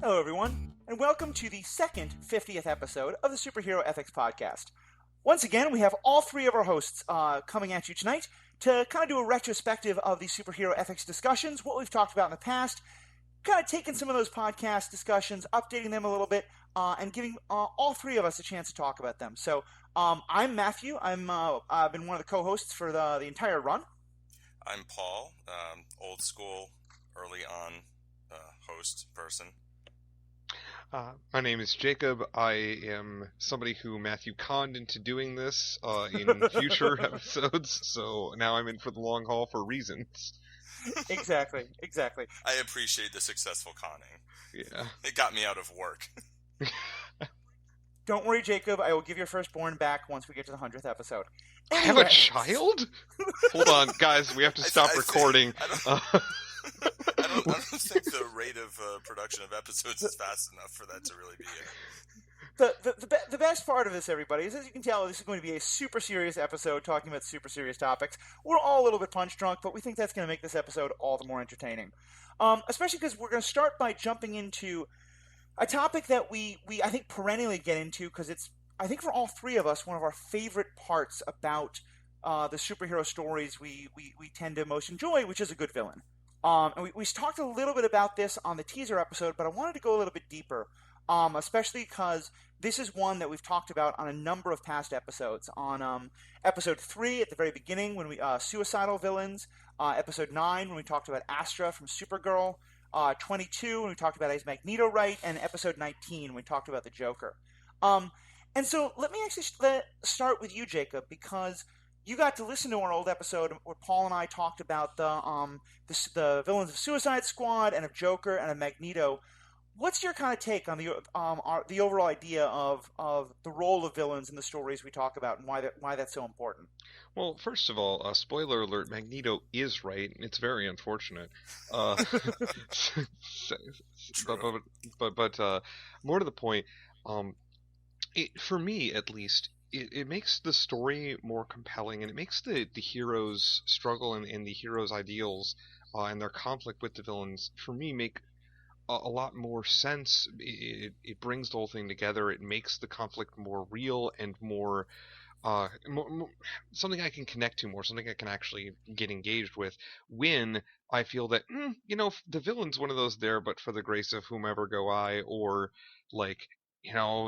Hello, everyone, and welcome to the second 50th episode of the Superhero Ethics Podcast. Once again, we have all three of our hosts coming at you tonight to kind of do a retrospective of the superhero ethics discussions, what we've talked about in the past, kind of taking some of those podcast discussions, updating them a little bit, and giving all three of us a chance to talk about them. So, I'm Matthew. I've been one of the co-hosts for the entire run. I'm Paul, old school, early on host person. My name is Jacob. I am somebody who Matthew conned into doing this in future episodes, so now I'm in for the long haul for reasons. Exactly. I appreciate the successful conning. Yeah. It got me out of work. Don't worry, Jacob. I will give your firstborn back once we get to the 100th episode. Anyway. I have a child? Hold on, guys. We have to stop recording. I don't think the rate of production of episodes is fast enough for that to really be it. The best part of this, everybody, is as you can tell, this is going to be a super serious episode talking about super serious topics. We're all a little bit punch drunk, but we think that's going to make this episode all the more entertaining. Especially because we're going to start by jumping into a topic that we I think perennially get into because it's, I think for all three of us, one of our favorite parts about the superhero stories we tend to most enjoy, which is a good villain. And we talked a little bit about this on the teaser episode, but I wanted to go a little bit deeper, especially because this is one that we've talked about on a number of past episodes. On episode 3 at the very beginning, when we Suicidal villains, episode 9 when we talked about Astra from Supergirl, 22 when we talked about his Magneto right, and episode 19 when we talked about the Joker. And so let me actually start with you, Jacob, because you got to listen to our old episode where Paul and I talked about the villains of Suicide Squad and of Joker and of Magneto. What's your kind of take on the overall idea of the role of villains in the stories we talk about and why that's so important? Well, first of all, spoiler alert: Magneto is right, and it's very unfortunate. But more to the point, for me at least. It makes the story more compelling, and it makes the hero's struggle and the hero's ideals and their conflict with the villains, for me, make a lot more sense. It brings the whole thing together. It makes the conflict more real and more something I can connect to more, something I can actually get engaged with when I feel that, the villain's one of those there, but for the grace of whomever go I, or like,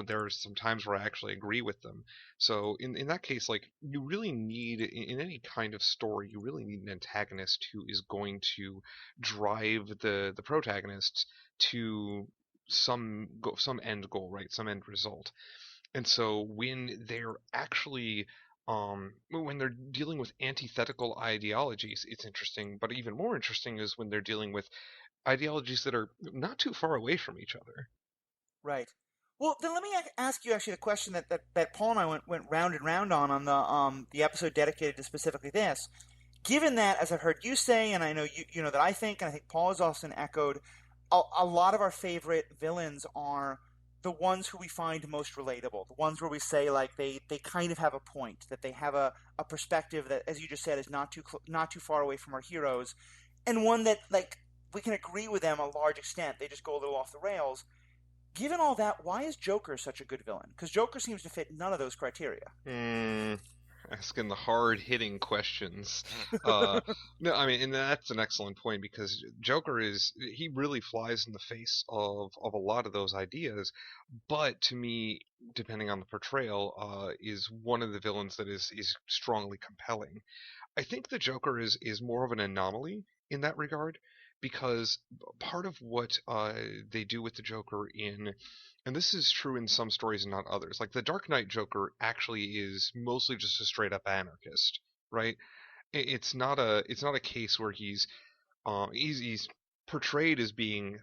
there's some times where I actually agree with them. So in that case, like, you really need, in any kind of story, you really need an antagonist who is going to drive the protagonist to some end goal, right? Some end result. And so when they're actually when they're dealing with antithetical ideologies, it's interesting. But even more interesting is when they're dealing with ideologies that are not too far away from each other. Right. Well, then let me ask you actually the question that Paul and I went round and round on the episode dedicated to specifically this. Given that, as I've heard you say, and I know you know that I think, and I think Paul has also echoed, a lot of our favorite villains are the ones who we find most relatable, the ones where we say, like, they kind of have a point, that they have a perspective that, as you just said, is not too far away from our heroes, and one that, like, we can agree with them a large extent. They just go a little off the rails. Given all that, why is Joker such a good villain? Because Joker seems to fit none of those criteria. Asking the hard-hitting questions. No, I mean, and that's an excellent point, because Joker he really flies in the face of a lot of those ideas, but to me, depending on the portrayal, is one of the villains that is strongly compelling. I think the Joker is more of an anomaly in that regard, because part of what they do with the Joker and this is true in some stories and not others, like the Dark Knight Joker actually is mostly just a straight up anarchist, right? It's not a case where he's portrayed as being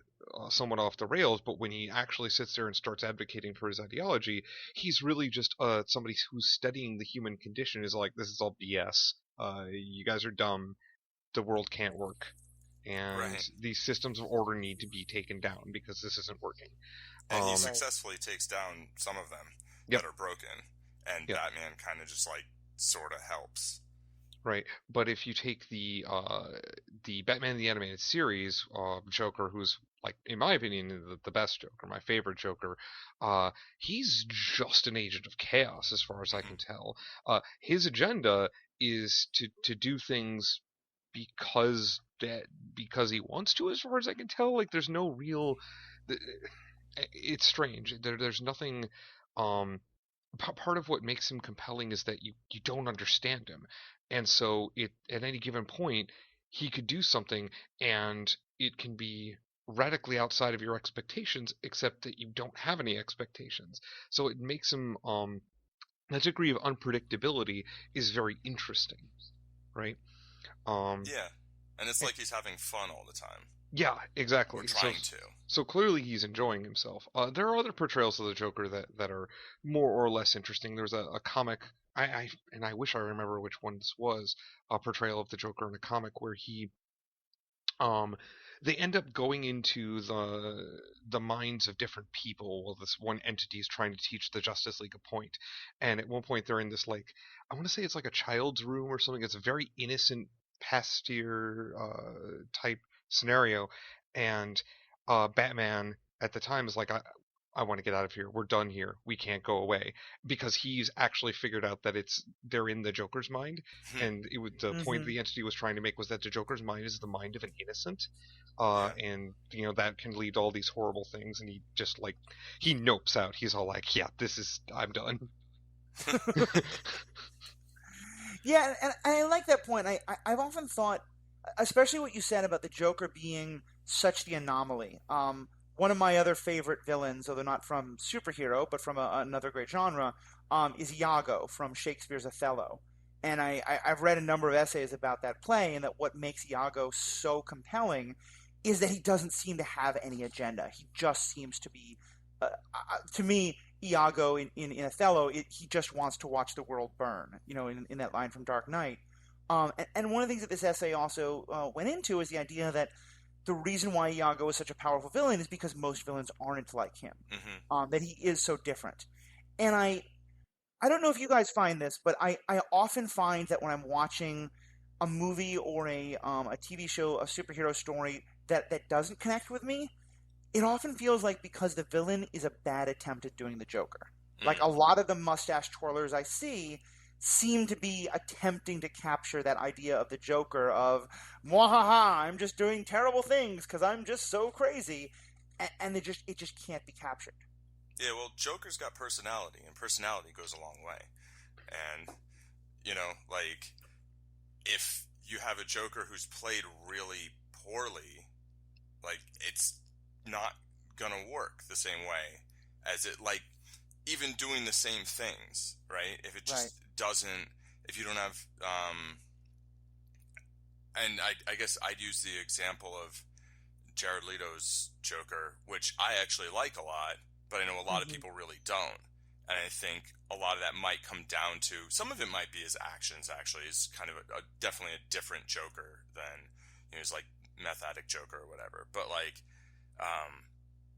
somewhat off the rails, but when he actually sits there and starts advocating for his ideology, he's really just somebody who's studying the human condition, is like, this is all BS. You guys are dumb. The world can't work. And right. These systems of order need to be taken down because this isn't working. And he successfully takes down some of them that are broken. And Batman kind of just, like, sort of helps. Right, but if you take the Batman the Animated Series, Joker, who's like in my opinion, the best Joker, my favorite Joker, he's just an agent of chaos as far as I can tell. His agenda is to do things because because he wants to, as far as I can tell. Like there's no real. It's strange. There's nothing. Part of what makes him compelling is that you don't understand him, and so at any given point he could do something and it can be radically outside of your expectations, except that you don't have any expectations. So it makes him that degree of unpredictability is very interesting, right? Um, Yeah, and it's like he's having fun all the time. yeah, exactly. Or trying to. So clearly he's enjoying himself. There are other portrayals of the Joker that are more or less interesting. There's a comic, I wish I remember which one this was, a portrayal of the Joker in a comic where he um they end up going into the minds of different people while this one entity is trying to teach the Justice League a point. And at one point they're in this, like, I want to say it's like a child's room or something. It's a very innocent pastier type scenario, and Batman at the time is like, I want to get out of here. We're done here. We can't go away, because he's actually figured out that they're in the Joker's mind, and the point the entity was trying to make was that the Joker's mind is the mind of an innocent, and that can lead to all these horrible things. And he just he nopes out. He's all like, "Yeah, I'm done." Yeah, and I like that point. I've often thought, especially what you said about the Joker being such the anomaly. One of my other favorite villains, although not from superhero, but from another great genre, is Iago from Shakespeare's Othello. And I've read a number of essays about that play, and that what makes Iago so compelling is that he doesn't seem to have any agenda. He just seems to be, to me, Iago in Othello, he just wants to watch the world burn, in that line from Dark Knight. And one of the things that this essay also went into is the idea that the reason why Iago is such a powerful villain is because most villains aren't like him, that he is so different. And I don't know if you guys find this, but I often find that when I'm watching a movie or a TV show, a superhero story that doesn't connect with me, it often feels like because the villain is a bad attempt at doing the Joker. Like a lot of the mustache twirlers I see seem to be attempting to capture that idea of the Joker of, mwahaha, I'm just doing terrible things because I'm just so crazy, and it just can't be captured. Yeah, well, Joker's got personality, and personality goes a long way. And, if you have a Joker who's played really poorly, it's not gonna work the same way as it, even doing the same things, right? If it just doesn't, if you don't have, and I guess I'd use the example of Jared Leto's Joker, which I actually like a lot, but I know a lot of people really don't. And I think a lot of that might come down to, some of it might be his actions, actually. He's kind of definitely a different Joker than, he's like meth addict Joker or whatever. But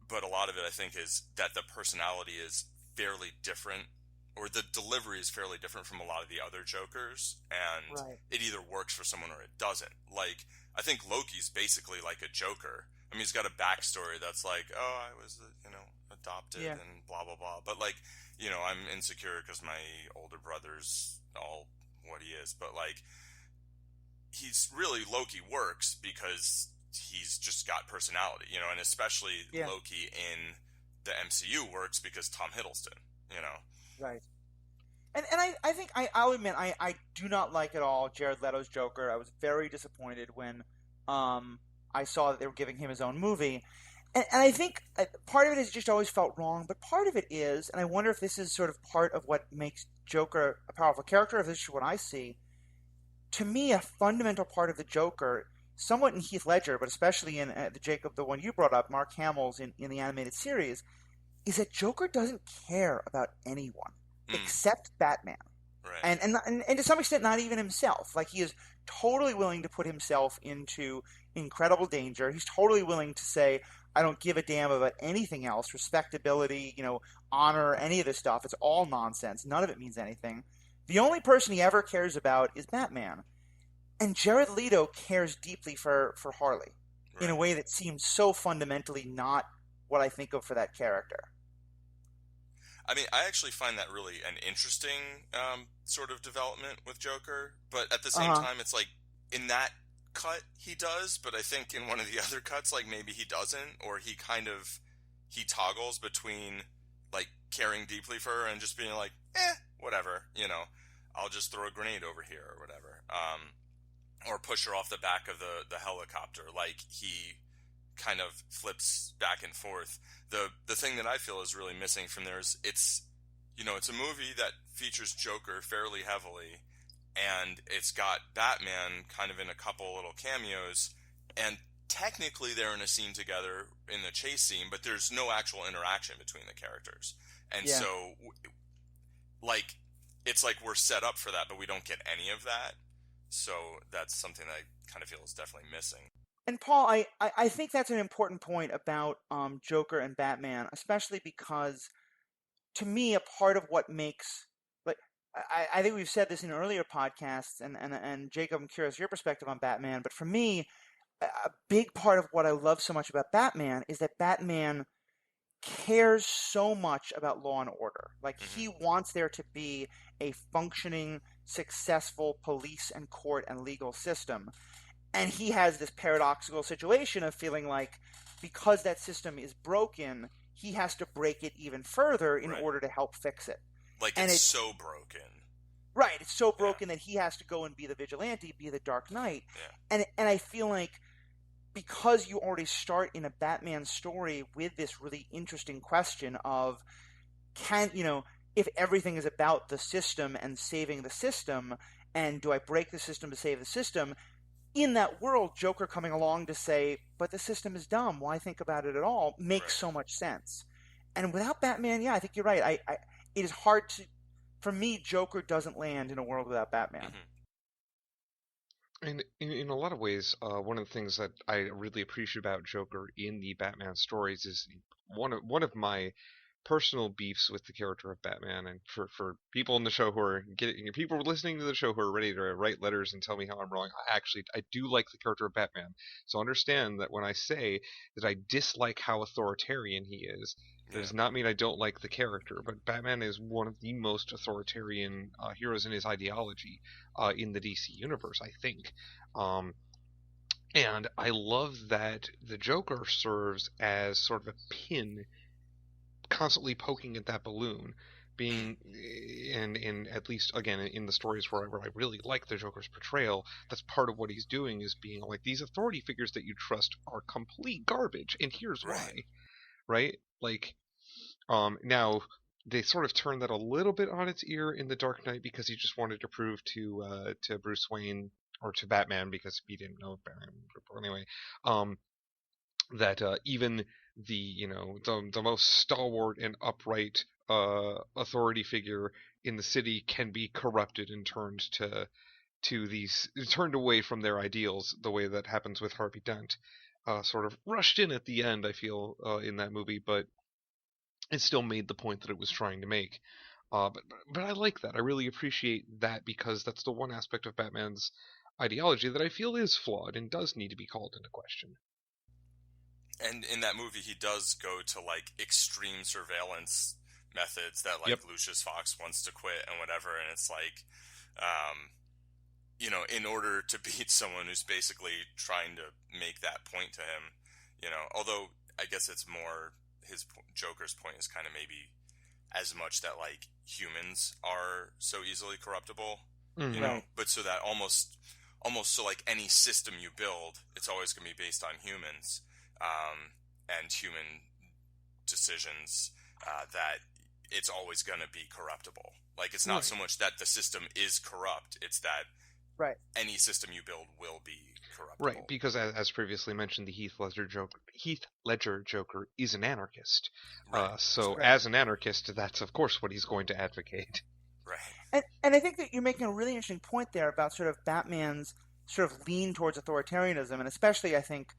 but a lot of it, I think, is that the personality is fairly different, or the delivery is fairly different from a lot of the other Jokers, and it either works for someone or it doesn't. I think Loki's basically like a Joker. I mean, he's got a backstory that's like, oh, I was, adopted and blah, blah, blah. But, I'm insecure because my older brother's all what he is. But, he's really, Loki works because he's just got personality, and especially Loki in the MCU works because Tom Hiddleston, Right. And I think I'll admit I do not like at all Jared Leto's Joker. I was very disappointed when I saw that they were giving him his own movie. And I think part of it is just always felt wrong, but part of it is, and I wonder if this is sort of part of what makes Joker a powerful character, if this is what I see. To me, a fundamental part of the Joker, somewhat in Heath Ledger, but especially in the one you brought up, Mark Hamill's in the animated series, is that Joker doesn't care about anyone except Batman. Right. And to some extent, not even himself. He is totally willing to put himself into incredible danger. He's totally willing to say, I don't give a damn about anything else, respectability, honor, any of this stuff. It's all nonsense. None of it means anything. The only person he ever cares about is Batman. And Jared Leto cares deeply for Harley. in a way that seems so fundamentally not what I think of for that character. I mean, I actually find that really an interesting sort of development with Joker, but at the same time, it's like, in that cut, he does, but I think in one of the other cuts, like, maybe he doesn't, or he toggles between, like, caring deeply for her and just being like, whatever, you know, I'll just throw a grenade over here, or whatever, or push her off the back of the helicopter, like, he kind of flips back and forth. The thing that I feel is really missing from there is it's a movie that features Joker fairly heavily, and it's got Batman kind of in a couple little cameos, and technically they're in a scene together in the chase scene, but there's no actual interaction between the characters. And so, like, it's like we're set up for that, but we don't get any of that. So that's something that I kind of feel is definitely missing. And Paul, I think that's an important point about Joker and Batman, especially because, to me, a part of what makes, like, I think we've said this in earlier podcasts, and Jacob, I'm curious your perspective on Batman, but for me, a big part of what I love so much about Batman is that Batman cares so much about law and order. Like, he wants there to be a functioning, successful police and court and legal system. And he has this paradoxical situation of feeling like, because that system is broken, he has to break it even further in order to help fix it. Like, and it's so broken. Right, it's so broken that he has to go and be the vigilante, be the Dark Knight. Yeah. And I feel like, because you already start in a Batman story with this really interesting question of, if everything is about the system and saving the system, and do I break the system to save the system? In that world, Joker coming along to say, but the system is dumb, why think about it at all, makes so much sense. And without Batman, I think you're right. It is hard to, for me, Joker doesn't land in a world without Batman. And in a lot of ways, one of the things that I really appreciate about Joker in the Batman stories is one of my personal beefs with the character of Batman, and for people in the show who are people listening to the show who are ready to write letters and tell me how I'm wrong, I do like the character of Batman. So understand that when I say that I dislike how authoritarian he is, that does not mean I don't like the character, but Batman is one of the most authoritarian heroes in his ideology in the DC universe, I think. And I love that the Joker serves as sort of a pin constantly poking at that balloon, being in at least again in the stories where I really like the Joker's portrayal, that's part of what he's doing, is being like, these authority figures that you trust are complete garbage, and here's why. Right? Like, now they sort of turned that a little bit on its ear in The Dark Knight, because he just wanted to prove to Bruce Wayne, or to Batman, because he didn't know Batman anyway, that even the most stalwart and upright authority figure in the city can be corrupted and turned turned away from their ideals, the way that happens with Harvey Dent. Sort of rushed in at the end, I feel, in that movie, but it still made the point that it was trying to make. But I like that. I really appreciate that, because that's the one aspect of Batman's ideology that I feel is flawed and does need to be called into question. And in that movie, he does go to, like, extreme surveillance methods that, like, Lucius Fox wants to quit and whatever, and it's like, in order to beat someone who's basically trying to make that point to him, although I guess it's more, Joker's point is kind of maybe as much that, like, humans are so easily corruptible, but so that almost so, like, any system you build, it's always going to be based on humans. And human decisions, that it's always going to be corruptible. Like, it's not so much that the system is corrupt, it's that any system you build will be corruptible. Right, because as previously mentioned, the Heath Ledger Joker is an anarchist. So as an anarchist, that's of course what he's going to advocate. Right. And I think that you're making a really interesting point there about sort of Batman's sort of lean towards authoritarianism, and especially, I think,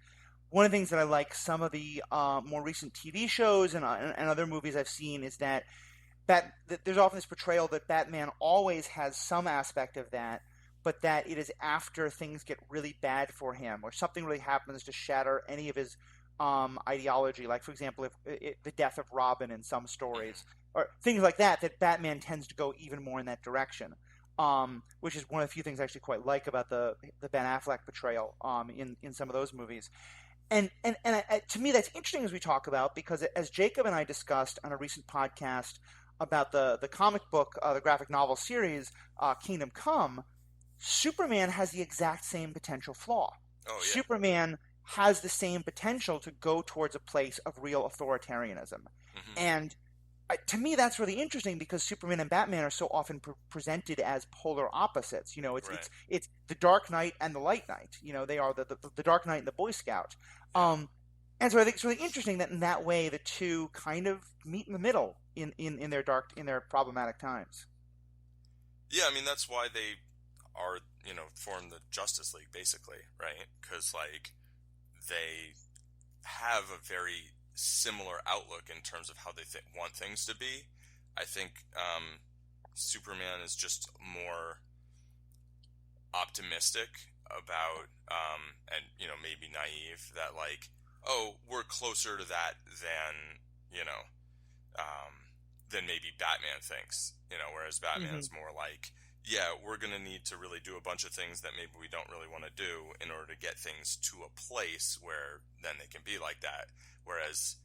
one of the things that I like some of the more recent TV shows and other movies I've seen is that there's often this portrayal that Batman always has some aspect of that, but that it is after things get really bad for him or something really happens to shatter any of his ideology. Like, for example, if the death of Robin in some stories or things like that, that Batman tends to go even more in that direction. Which is one of the few things I actually quite like about the Ben Affleck portrayal in some of those movies. And to me, that's interesting as we talk about, because as Jacob and I discussed on a recent podcast about the comic book, the graphic novel series, Kingdom Come, Superman has the exact same potential flaw. Oh, yeah. Superman has the same potential to go towards a place of real authoritarianism. Mm-hmm. And to me, that's really interesting, because Superman and Batman are so often presented as polar opposites. You know, it's the Dark Knight and the Light Knight. You know, they are the Dark Knight and the Boy Scout. And so I think it's really interesting that in that way the two kind of meet in the middle in their problematic times. Yeah, I mean, that's why they are, form the Justice League, basically, right? Because, like, they have a very similar outlook in terms of how they want things to be. I think Superman is just more optimistic about, and, maybe naive, that, like, oh, we're closer to that than, than maybe Batman thinks, whereas Batman's more like, yeah, we're going to need to really do a bunch of things that maybe we don't really want to do in order to get things to a place where then they can be like that. Whereas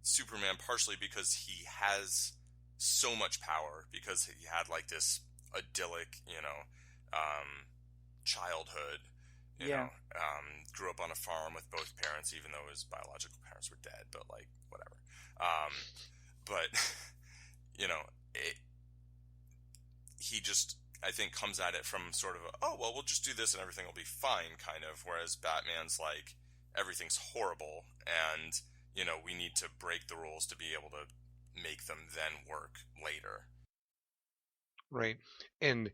Superman, partially because he has so much power, because he had like this idyllic, childhood, grew up on a farm with both parents, even though his biological parents were dead, but like, whatever. But, he just, I think, comes at it from sort of we'll just do this and everything will be fine, kind of, whereas Batman's like, everything's horrible, and, we need to break the rules to be able to make them then work later. Right. And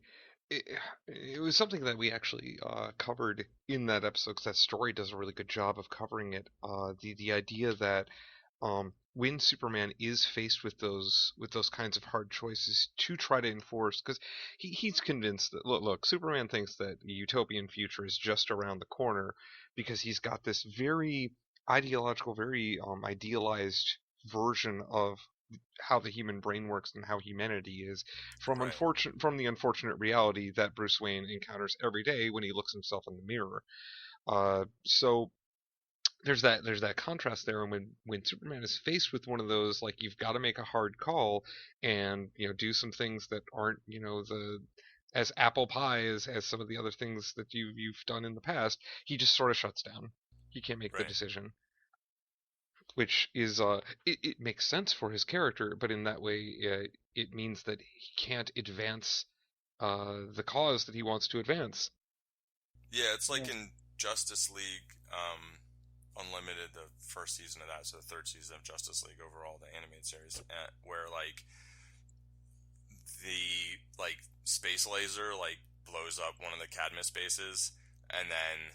it was something that we actually covered in that episode, because that story does a really good job of covering it. The idea that when Superman is faced with those kinds of hard choices to try to enforce, because he's convinced that look, Superman thinks that the utopian future is just around the corner, because he's got this very ideological, very idealized version of how the human brain works and how humanity is, from the unfortunate reality that Bruce Wayne encounters every day when he looks himself in the mirror. So there's that contrast there, and when Superman is faced with one of those, like, you've got to make a hard call and do some things that aren't as apple pie as some of the other things that you've done in the past, he just sort of shuts down. He can't make the decision, which is it makes sense for his character, but in that way it means that he can't advance the cause that he wants to advance. Yeah, it's like in Justice League Unlimited, the first season of that, so the third season of Justice League overall, the animated series, where like the space laser blows up one of the Cadmus bases, and then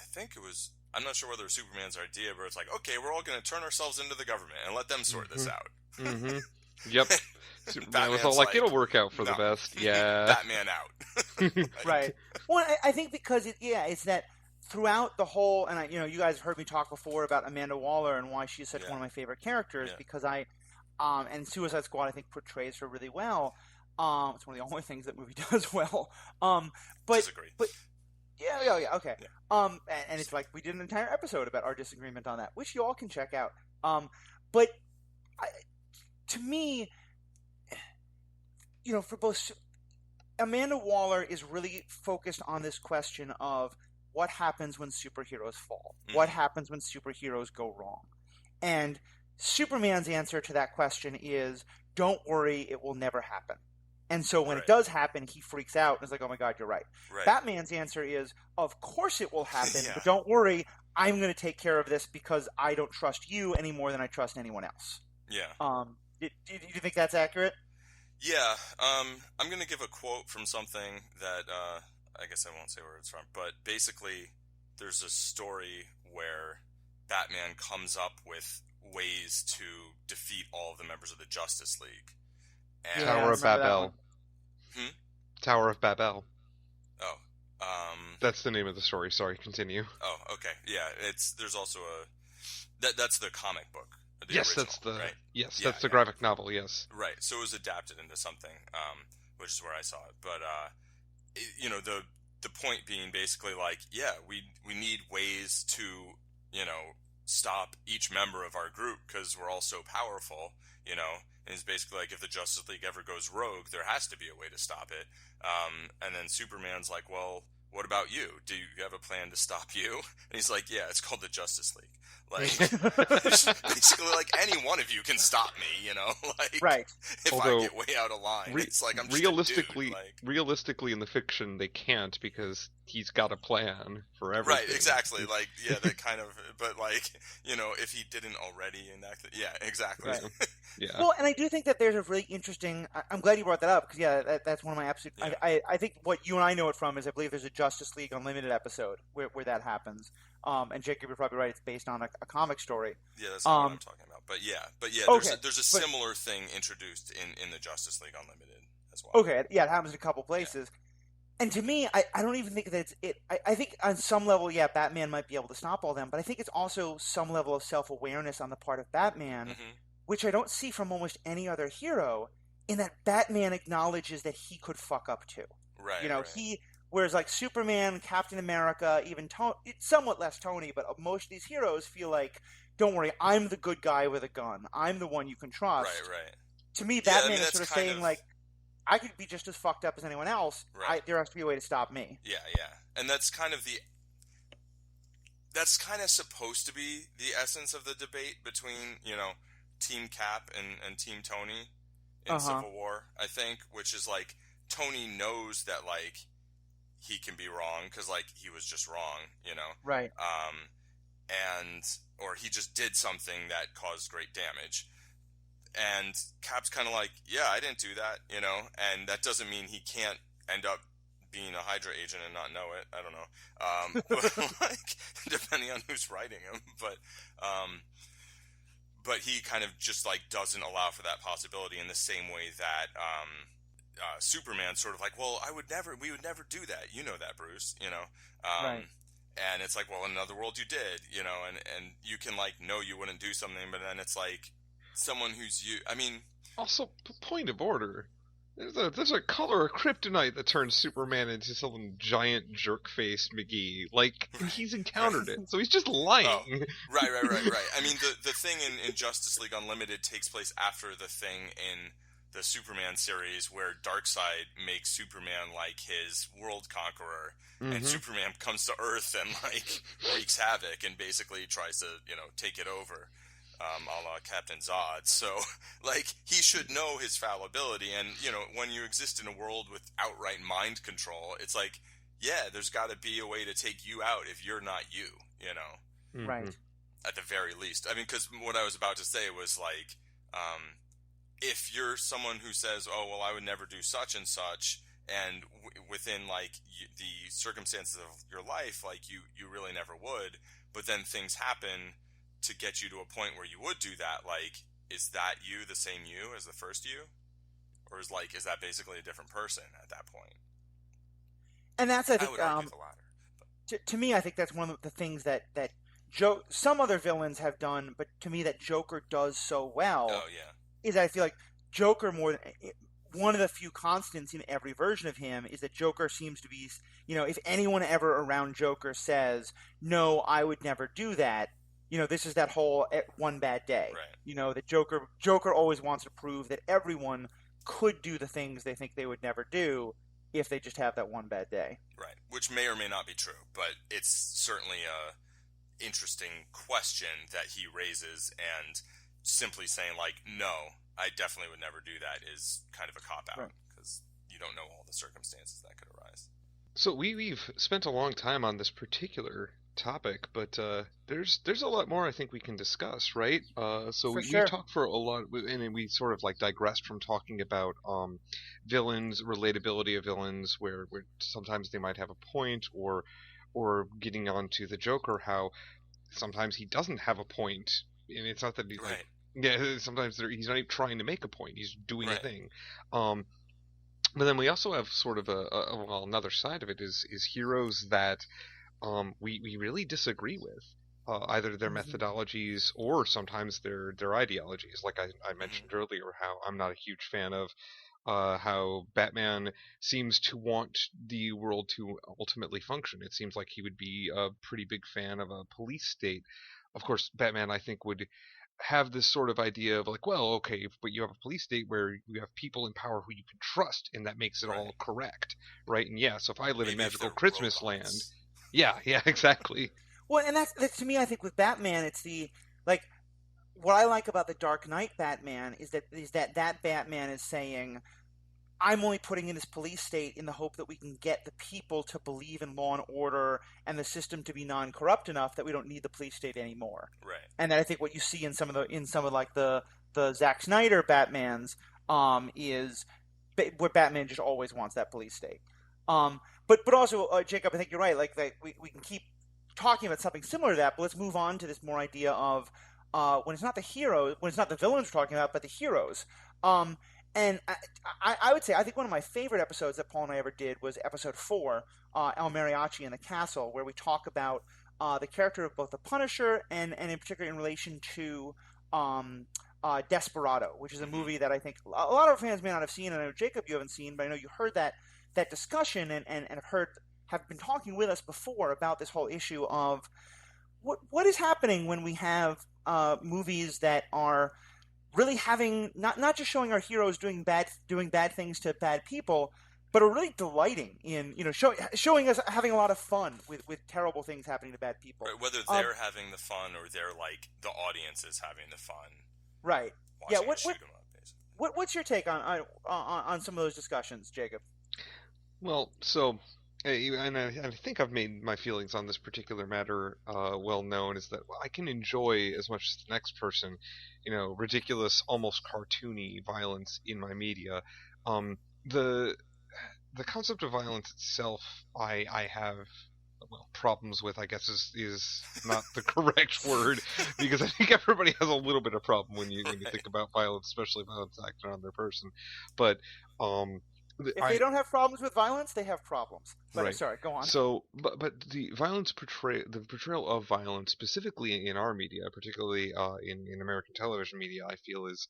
I think it was, I'm not sure whether it was Superman's idea, but it's like, okay, we're all going to turn ourselves into the government and let them sort this out. Yep. Superman was all like, it'll work out for the best. Yeah. Batman out. Right. Well, I think because it's that throughout the whole, and you guys have heard me talk before about Amanda Waller and why she's such one of my favorite characters, because and Suicide Squad, I think, portrays her really well. It's one of the only things that movie does well. Disagree. But yeah, okay. Yeah. And it's like we did an entire episode about our disagreement on that, which you all can check out. But to me, for both, Amanda Waller is really focused on this question of what happens when superheroes fall, what happens when superheroes go wrong, and Superman's answer to that question is, "Don't worry, it will never happen." And so when it does happen, he freaks out and is like, "Oh my God, you're right." Batman's answer is, "Of course it will happen, but don't worry, I'm going to take care of this because I don't trust you any more than I trust anyone else." Yeah. Do you think that's accurate? Yeah. I'm going to give a quote from something that I guess I won't say where it's from, but basically there's a story where Batman comes up with ways to defeat all of the members of the Justice League. And Tower of Babel. Tower of Babel. Oh, That's the name of the story. Sorry, continue. Oh, okay. Yeah, there's also that's the comic book. The Yes, original, that's the right? that's the graphic novel. Yes. Right. So it was adapted into something, which is where I saw it. But the point being basically like, yeah, we need ways to stop each member of our group because we're all so powerful. And it's basically like if the Justice League ever goes rogue, there has to be a way to stop it. And then Superman's like, well, what about you? Do you have a plan to stop you? And he's like, yeah, it's called the Justice League. Like, basically, like, any one of you can stop me, Like, right. If I get way out of line, it's like I'm just realistically, a dude, like... realistically, in the fiction, they can't because he's got a plan for everything. Right, exactly. Like, yeah, that kind of... But, like, if he didn't already enact it... Yeah, exactly. Right. Yeah. Well, and I do think that there's a really interesting... I'm glad you brought that up, because, yeah, that's one of my absolute... Yeah. I think what you and I know it from is I believe there's a Justice League Unlimited episode where that happens. And Jacob, you're probably right, it's based on a comic story. Yeah, that's not what I'm talking about. But yeah, okay. there's a similar thing introduced in the Justice League Unlimited as well. Okay, yeah, it happens in a couple places. Yeah. And to me, I don't even think that it's it. I think on some level, yeah, Batman might be able to stop all them, but I think it's also some level of self-awareness on the part of Batman, which I don't see from almost any other hero, in that Batman acknowledges that he could fuck up too. Right, right. Whereas like Superman, Captain America, even somewhat less Tony, but most of these heroes feel like, don't worry, I'm the good guy with a gun. I'm the one you can trust. Right. To me, Batman is sort of saying like, I could be just as fucked up as anyone else. Right. There has to be a way to stop me. Yeah. And that's kind of supposed to be the essence of the debate between, Team Cap and Team Tony in Civil War, I think, which is like, Tony knows that, like, he can be wrong because, like, he was just wrong, Right. Or he just did something that caused great damage. And Cap's kind of like, yeah, I didn't do that, and that doesn't mean he can't end up being a Hydra agent and not know it. I don't know. But, like, depending on who's writing him. But he kind of just, like, doesn't allow for that possibility in the same way that, Superman sort of like, well, we would never do that. You know that, Bruce, Right. And it's like, well, in another world you did, and you can like, know you wouldn't do something, but then it's like someone who's also, point of order. There's a color of kryptonite that turns Superman into some giant jerk-faced McGee. Like, he's encountered it, so he's just lying. Oh, right. I mean, the thing in Justice League Unlimited takes place after the thing in the Superman series where Darkseid makes Superman like his world conqueror, and Superman comes to Earth and like wreaks havoc and basically tries to take it over, a la Captain Zod. So like he should know his fallibility, and when you exist in a world with outright mind control, it's like, yeah, there's got to be a way to take you out if you're not you, Right. At the very least. I mean, because what I was about to say was like, if you're someone who says, oh, well, I would never do such and such, and within, like, the circumstances of your life, like, you really never would, but then things happen to get you to a point where you would do that, like, is that you the same you as the first you? Or is that basically a different person at that point? And that's, I think, would argue the latter. To me, I think that's one of the things that some other villains have done, but to me that Joker does so well. Oh, yeah. Is I feel like Joker one of the few constants in every version of him is that Joker seems to be, if anyone ever around Joker says, no, I would never do that, this is that whole one bad day. Right. That Joker always wants to prove that everyone could do the things they think they would never do if they just have that one bad day. Right. Which may or may not be true, but it's certainly a interesting question that he raises, and simply saying, like, no, I definitely would never do that is kind of a cop-out, because you don't know all the circumstances that could arise. So we've spent a long time on this particular topic, but there's a lot more I think we can discuss, right? So we talked for a lot, and we sort of like digressed from talking about villains, relatability of villains, where sometimes they might have a point, or getting onto the Joker, how sometimes he doesn't have a point. And it's not that he's like, sometimes he's not even trying to make a point. He's doing a thing. But then we also have sort of well, another side of it is heroes that we really disagree with. Either their methodologies or sometimes their ideologies. Like I mentioned earlier, how I'm not a huge fan of how Batman seems to want the world to ultimately function. It seems like he would be a pretty big fan of a police state. Of course, Batman, I think, would have this sort of idea of like, well, okay, but you have a police state where you have people in power who you can trust, and that makes it all correct, right? And yeah, so if I live in magical Christmas land, yeah, exactly. Well, and that's to me, I think with Batman, it's the like what I like about the Dark Knight Batman is that Batman is saying, I'm only putting in this police state in the hope that we can get the people to believe in law and order and the system to be non-corrupt enough that we don't need the police state anymore. Right. And that I think what you see in some of like the Zack Snyder Batmans is where Batman just always wants that police state. But also, Jacob, I think you're right. Like we can keep talking about something similar to that, but let's move on to this more idea of when it's not the heroes, when it's not the villains we're talking about, but the heroes. And I would say I think one of my favorite episodes that Paul and I ever did was episode 4, El Mariachi in the Castle, where we talk about the character of both the Punisher and in particular in relation to Desperado, which is a movie that I think a lot of our fans may not have seen. And I know, Jacob, you haven't seen, but I know you heard that discussion and have been talking with us before about this whole issue of what is happening when we have movies that are really having not just showing our heroes doing bad things to bad people, but are really delighting in showing us having a lot of fun with terrible things happening to bad people. Right, whether they're having the fun or they're like the audience is having the fun. Right. Yeah. What's your take on some of those discussions, Jacob? Well, so. And I think I've made my feelings on this particular matter well known, is that I can enjoy as much as the next person, ridiculous, almost cartoony violence in my media. The concept of violence itself, I have problems with, I guess is not the correct word, because I think everybody has a little bit of problem when you think about violence, especially violence acted on their person. But if they don't have problems with violence, they have problems. But, right. Sorry, go on. So, but the portrayal of violence, specifically in our media, particularly in American television media, I feel is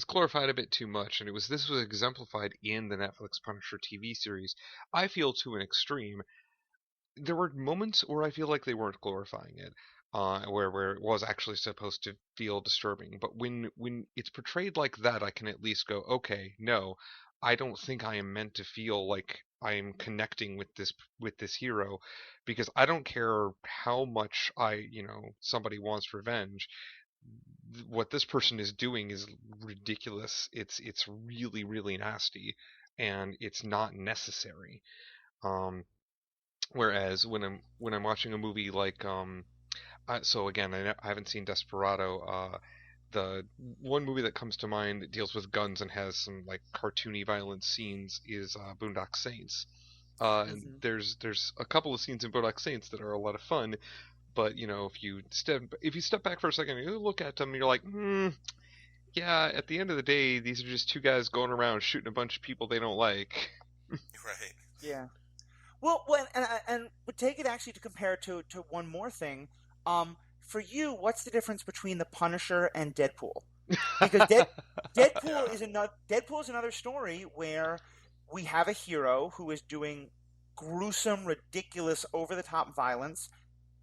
glorified a bit too much, and this was exemplified in the Netflix Punisher TV series. I feel to an extreme. There were moments where I feel like they weren't glorifying it. Where it was actually supposed to feel disturbing. But when it's portrayed like that, I can at least go, okay, no, I don't think I am meant to feel like I am connecting with this hero, because I don't care how much somebody wants revenge. What this person is doing is ridiculous. It's really, really nasty, and it's not necessary. Whereas when I'm watching a movie like so again, I haven't seen Desperado. The one movie that comes to mind that deals with guns and has some like cartoony violent scenes is Boondock Saints. And there's a couple of scenes in Boondock Saints that are a lot of fun, but if you step back for a second and you look at them, you're like, yeah. At the end of the day, these are just two guys going around shooting a bunch of people they don't like. Right. Yeah. Well, and would take it actually to compare to one more thing. For you, what's the difference between the Punisher and Deadpool? Because Deadpool is another story where we have a hero who is doing gruesome, ridiculous, over-the-top violence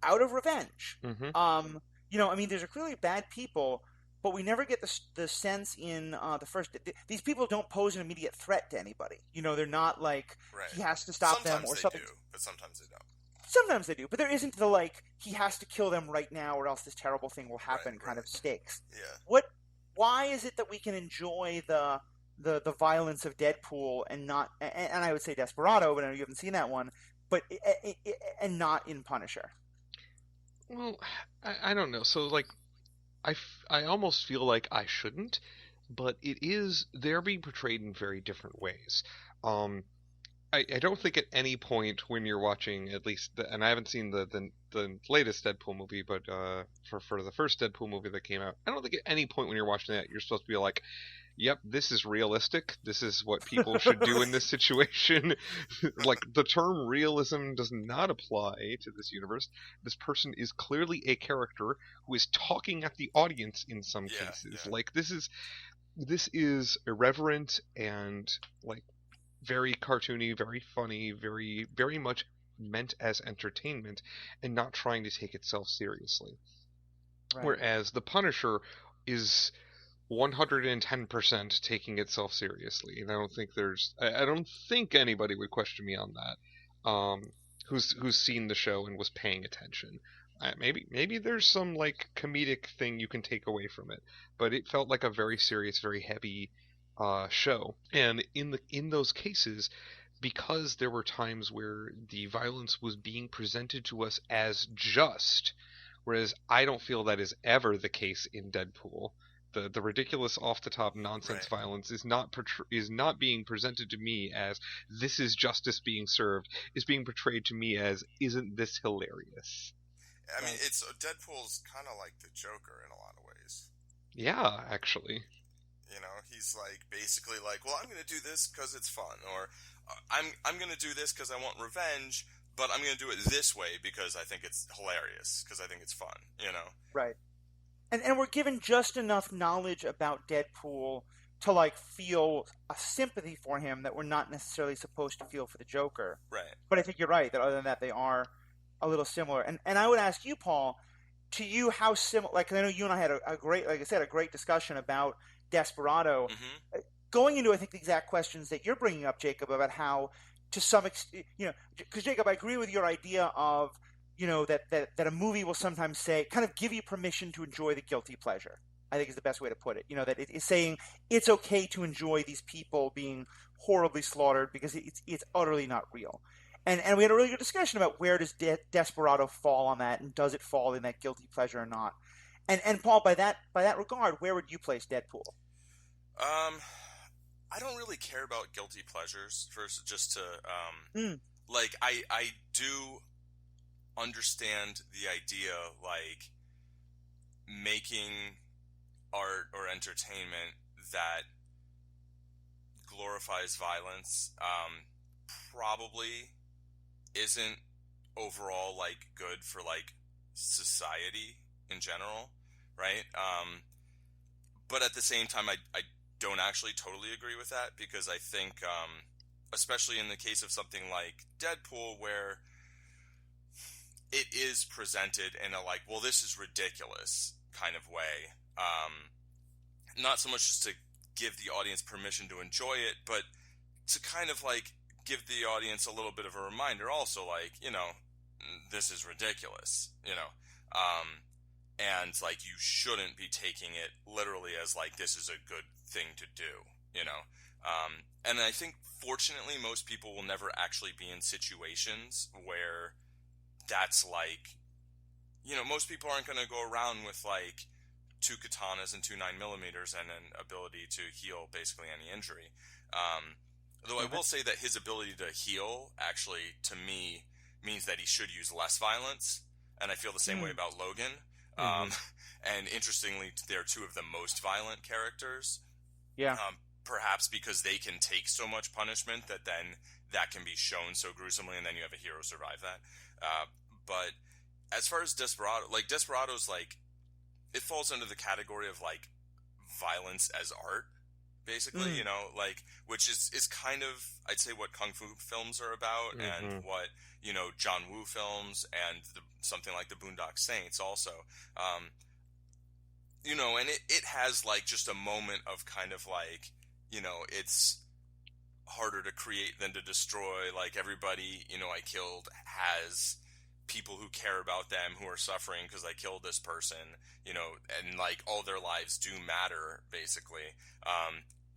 out of revenge. These are clearly bad people, but we never get the sense in the first. These people don't pose an immediate threat to anybody. They're not like he has to stop them or something. Do, but sometimes they don't. Sometimes they do, but there isn't the he has to kill them right now or else this terrible thing will happen kind of stakes. Yeah. Why is it that we can enjoy the violence of Deadpool and not, and I would say Desperado, but I know you haven't seen that one, but and not in Punisher? Well, I don't know. So I almost feel like I shouldn't, but they're being portrayed in very different ways. I don't think at any point when you're watching, at least, and I haven't seen the latest Deadpool movie, but for the first Deadpool movie that came out, I don't think at any point when you're watching that you're supposed to be like, yep, this is realistic. This is what people should do in this situation. Like, the term realism does not apply to this universe. This person is clearly a character who is talking at the audience in some cases. Yeah. Like, this is irreverent and, like, very cartoony, very funny, very, very much meant as entertainment and not trying to take itself seriously. Right. Whereas The Punisher is 110% taking itself seriously, and I don't think anybody would question me on that. Who's seen the show and was paying attention. Maybe there's some like comedic thing you can take away from it, but it felt like a very serious, very heavy show. And in those cases, because there were times where the violence was being presented to us as just, whereas I don't feel that is ever the case in Deadpool. The ridiculous off the top nonsense violence is not being presented to me as this is justice being served. Is being portrayed to me as, isn't this hilarious? I mean, it's Deadpool's kind of like the Joker in a lot of ways. Yeah, actually. You know, he's like basically like, well, I'm going to do this because it's fun, or I'm going to do this because I want revenge, but I'm going to do it this way because I think it's hilarious, because I think it's fun. You know, right. And we're given just enough knowledge about Deadpool to, like, feel a sympathy for him that we're not necessarily supposed to feel for the Joker. Right. But I think you're right, that other than that, they are a little similar. And I would ask you, Paul, to you, how similar, like, I know you and I had a great, like I said, a great discussion about Desperado. Mm-hmm. Going into, I think, the exact questions that you're bringing up, Jacob, about how, to some extent, you know, because, Jacob, I agree with your idea of, you know, that a movie will sometimes say, kind of give you permission to enjoy the guilty pleasure, I think is the best way to put it. You know, that it is saying it's okay to enjoy these people being horribly slaughtered because it's utterly not real. And we had a really good discussion about where does Desperado fall on that, and does it fall in that guilty pleasure or not? And Paul, by that regard, where would you place Deadpool? I don't really care about guilty pleasures. First, just to like, I do understand the idea, like, making art or entertainment that glorifies violence probably isn't overall, like, good for, like, society in general, right? But at the same time, I don't actually totally agree with that, because I think, especially in the case of something like Deadpool, where it is presented in a, like, well, this is ridiculous kind of way. Not so much just to give the audience permission to enjoy it, but to kind of, like, give the audience a little bit of a reminder also, like, you know, this is ridiculous, you know. And, like, you shouldn't be taking it literally as, like, this is a good thing to do, you know. And I think, fortunately, most people will never actually be in situations where that's, like, you know, most people aren't going to go around with, like, 2 katanas and 2 9mm and an ability to heal basically any injury. Though I will say that his ability to heal actually, to me, means that he should use less violence, and I feel the same way about Logan. And interestingly, they're 2 of the most violent characters. Yeah. Perhaps because they can take so much punishment that then that can be shown so gruesomely, and then you have a hero survive that. But as far as Desperado, like, Desperado's, like, it falls under the category of, like, violence as art, basically, you know, like, which is kind of, I'd say, what Kung Fu films are about, and what, you know, John Woo films, and something like the Boondock Saints also. You know, and it has, like, just a moment of kind of, like, you know, it's harder to create than to destroy. Like, everybody, you know, I killed has people who care about them, who are suffering because I killed this person, you know, and, like, all their lives do matter, basically.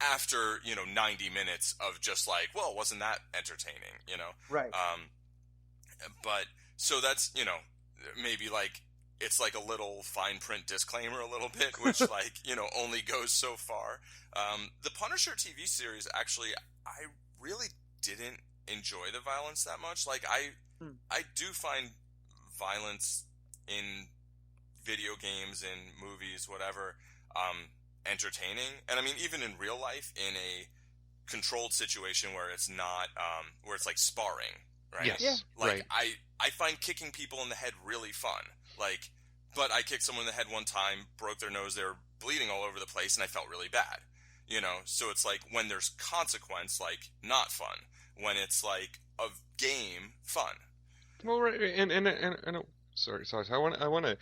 After, you know, 90 minutes of just, like, well, wasn't that entertaining, you know? Right. But, so that's, you know, maybe, like, it's like a little fine print disclaimer a little bit, which, like, you know, only goes so far. The Punisher TV series, actually, I really didn't enjoy the violence that much. Like, I do find violence in video games, in movies, whatever, entertaining. And I mean, even in real life, in a controlled situation where it's not, where it's like sparring, right? Yes, Yeah. Like, right. I find kicking people in the head really fun. Like, but I kicked someone in the head one time, broke their nose, they were bleeding all over the place, and I felt really bad. You know, so it's like when there's consequence, like, not fun. When it's like a game, fun. Well, right, and sorry. I want to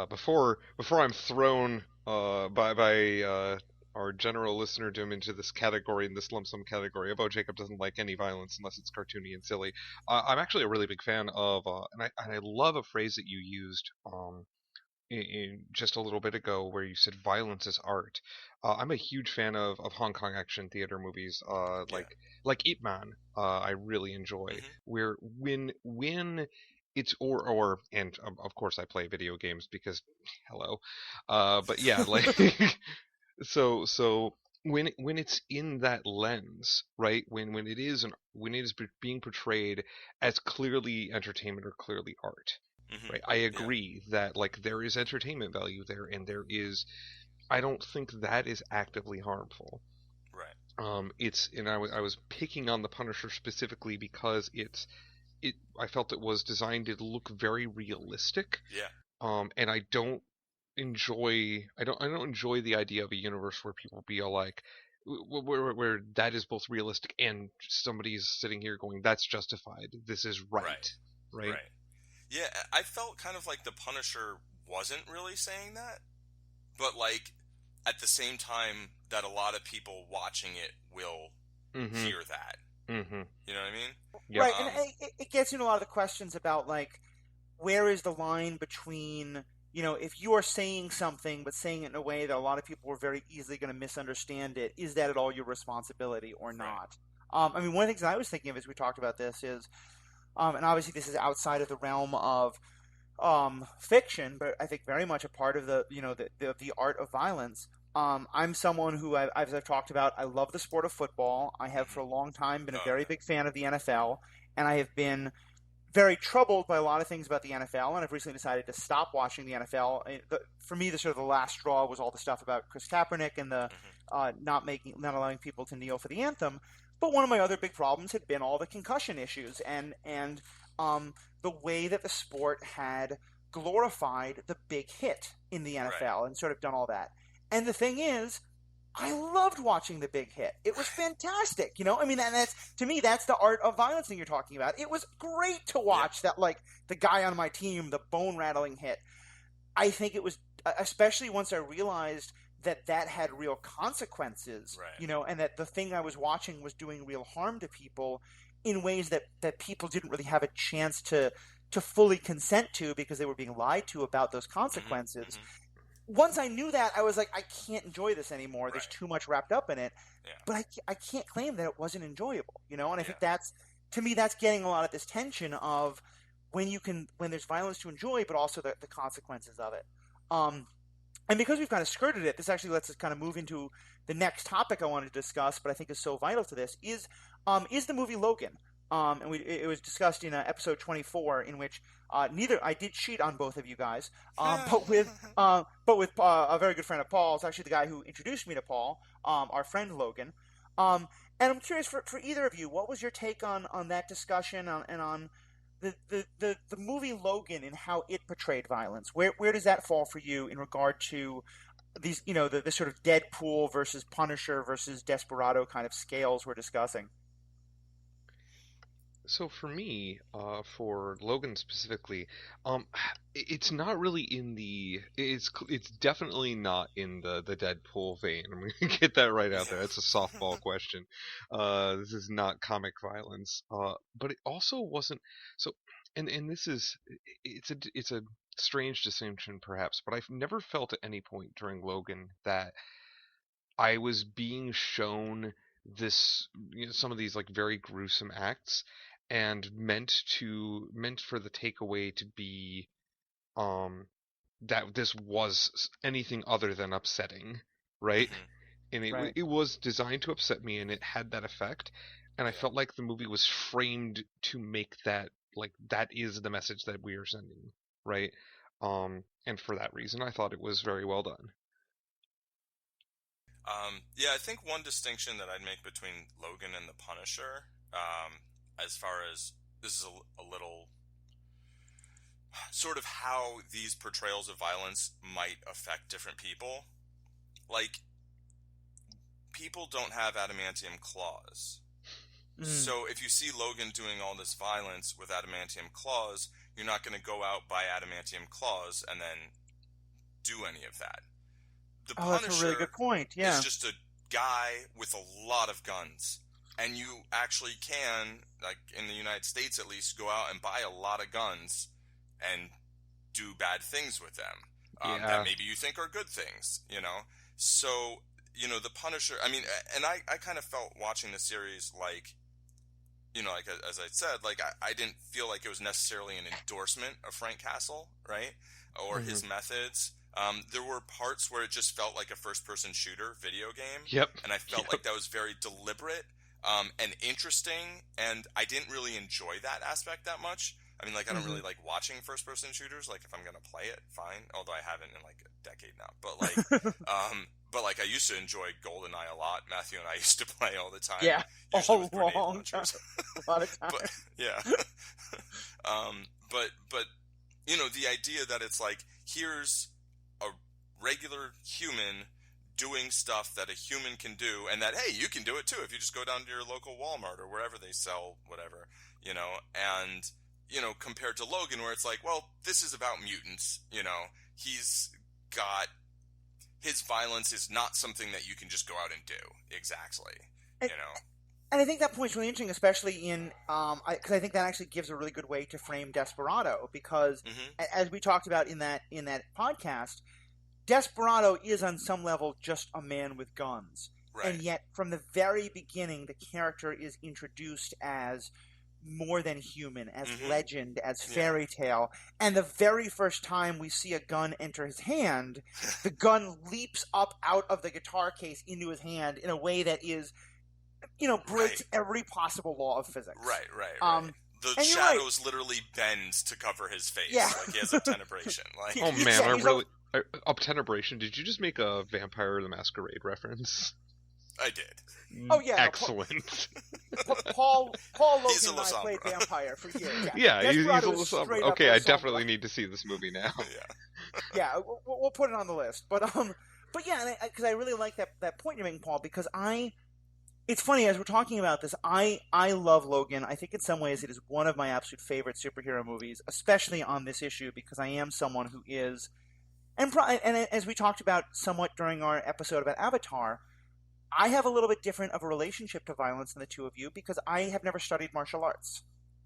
before I'm thrown by our general listenerdom into this category, in this lump sum category about Jacob doesn't like any violence unless it's cartoony and silly. I'm actually a really big fan of, and I love a phrase that you used in just a little bit ago where you said violence is art. I'm a huge fan of Hong Kong action theater movies, Yeah. like Ip Man. I really enjoy Mm-hmm. where when it's or and of course I play video games because hello, but yeah, like so when it's in that lens, right? When it is being portrayed as clearly entertainment or clearly art, Mm-hmm. right? I Yeah. agree that like there is entertainment value there, and there is. I don't think that is actively harmful. Right. It's and I was picking on the Punisher specifically because it I felt it was designed to look very realistic. Yeah. And I don't enjoy the idea of a universe where people be all like where that is both realistic and somebody's sitting here going that's justified. This is Right. right? Right. Yeah, I felt kind of like the Punisher wasn't really saying that, but like at the same time that a lot of people watching it will Mm-hmm. hear that. Mm-hmm. You know what I mean? Yep. Right, and it gets into a lot of the questions about like where is the line between, if you are saying something but saying it in a way that a lot of people are very easily going to misunderstand it, is that at all your responsibility or Right. not? I mean, one of the things I was thinking of as we talked about this is, and obviously this is outside of the realm of fiction, but I think very much a part of the art of violence. I'm someone who, as I've talked about, I love the sport of football. I have Mm-hmm. for a long time been a Oh very yeah. big fan of the NFL, and I have been very troubled by a lot of things about the NFL, and I've recently decided to stop watching the NFL. For me, the sort of the last straw was all the stuff about Chris Kapernick and the Mm-hmm. not allowing people to kneel for the anthem. But one of my other big problems had been all the concussion issues and the way that the sport had glorified the big hit in the Right. NFL and sort of done all that. And the thing is, I loved watching the big hit. It was fantastic, I mean, and that's to me, that's the art of violence that you're talking about. It was great to Yeah. watch that, like the guy on my team, the bone rattling hit. I think it was, especially once I realized that had real consequences, Right. and that the thing I was watching was doing real harm to people in ways that people didn't really have a chance to fully consent to because they were being lied to about those Mm-hmm. consequences. Mm-hmm. Once I knew that, I was like, I can't enjoy this anymore. There's Right. too much wrapped up in it. Yeah. But I can't claim that it wasn't enjoyable, And I Yeah. think to me, that's getting a lot of this tension of when there's violence to enjoy, but also the consequences of it. And because we've kind of skirted it, this actually lets us kind of move into the next topic I wanted to discuss, but I think is so vital to this is the movie Logan. And it was discussed in episode 24, in which neither I did cheat on both of you guys, but with a very good friend of Paul's, actually the guy who introduced me to Paul, our friend Logan. And I'm curious for either of you, what was your take on that discussion and on the movie Logan and how it portrayed violence? Where does that fall for you in regard to these, the sort of Deadpool versus Punisher versus Desperado kind of scales we're discussing? So for me, for Logan specifically, um, it's not really in it's definitely not in the Deadpool vein. I'm gonna get that right out there. That's a softball question. This is not comic violence. But it also wasn't so. And this is it's a strange distinction perhaps, but I've never felt at any point during Logan that I was being shown some of these like very gruesome acts and meant for the takeaway to be um that this was anything other than upsetting, right? Mm-hmm. And Right. it was designed to upset me and it had that effect, and I Yeah. felt like the movie was framed to make that like that is the message that we are sending, right? And for that reason I thought it was very well done. Yeah, I think one distinction that I'd make between Logan and the Punisher, as far as this is a little sort of how these portrayals of violence might affect different people. Like, people don't have adamantium claws. So if you see Logan doing all this violence with adamantium claws, you're not going to go out, buy adamantium claws, and then do any of that. The Punisher that's a really good point. Yeah. is just a guy with a lot of guns. And you actually can, like in the United States at least, go out and buy a lot of guns and do bad things with them. That maybe you think are good things, you know? So, you know, the Punisher, I mean, and I kind of felt watching the series like, you know, like as I said, like I didn't feel like it was necessarily an endorsement of Frank Castle, right? Or his methods. There were parts where it just felt like a first-person shooter video game. Yep. And I felt like that was very deliberate and interesting, and I didn't really enjoy that aspect that much. I mean, like, I don't really like watching first-person shooters. Like, if I'm going to play it, fine. Although I haven't in, like, a decade now. But, like, but I used to enjoy GoldenEye a lot. Matthew and I used to play all the time. Yeah, a long time. A lot of time. But, yeah. But, you know, the idea that it's like, here's a regular human doing stuff that a human can do, and that, hey, you can do it too if you just go down to your local Walmart or wherever they sell whatever, you know, and... You know, compared to Logan, where it's like, well, this is about mutants, you know. He's got... His violence is not something that you can just go out and do. Exactly. You know? And I think that point's really interesting, especially in... because I think that actually gives a really good way to frame Desperado, because, as we talked about in that podcast, Desperado is on some level just a man with guns. Right. And yet, from the very beginning, the character is introduced as... more than human, as legend, as fairy tale. And the very first time we see a gun enter his hand, the gun leaps up out of the guitar case into his hand in a way that is, you know, breaks every possible law of physics. Right. The shadows literally bend to cover his face. Yeah. Like he has obtenebration. Like, oh man, obtenebration. Did you just make a Vampire the Masquerade reference? I did. Oh yeah, excellent. Paul Logan and I played Vampire for years. Yeah, he's a Lasombra. Okay, I definitely need to see this movie now. Yeah, we'll put it on the list. But yeah, because I really like that point you're making, Paul. Because it's funny as we're talking about this. I love Logan. I think in some ways it is one of my absolute favorite superhero movies, especially on this issue because I am someone who is, and as we talked about somewhat during our episode about Avatar. I have a little bit different of a relationship to violence than the two of you because I have never studied martial arts.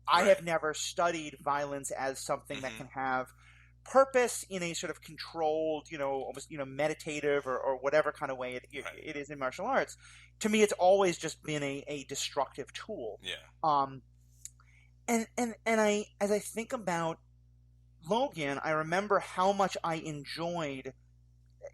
Right. I have never studied violence as something that can have purpose in a sort of controlled, you know, almost, you know, meditative or whatever kind of way it is in martial arts. To me, it's always just been a destructive tool. Yeah. And as I think about Logan, I remember how much I enjoyed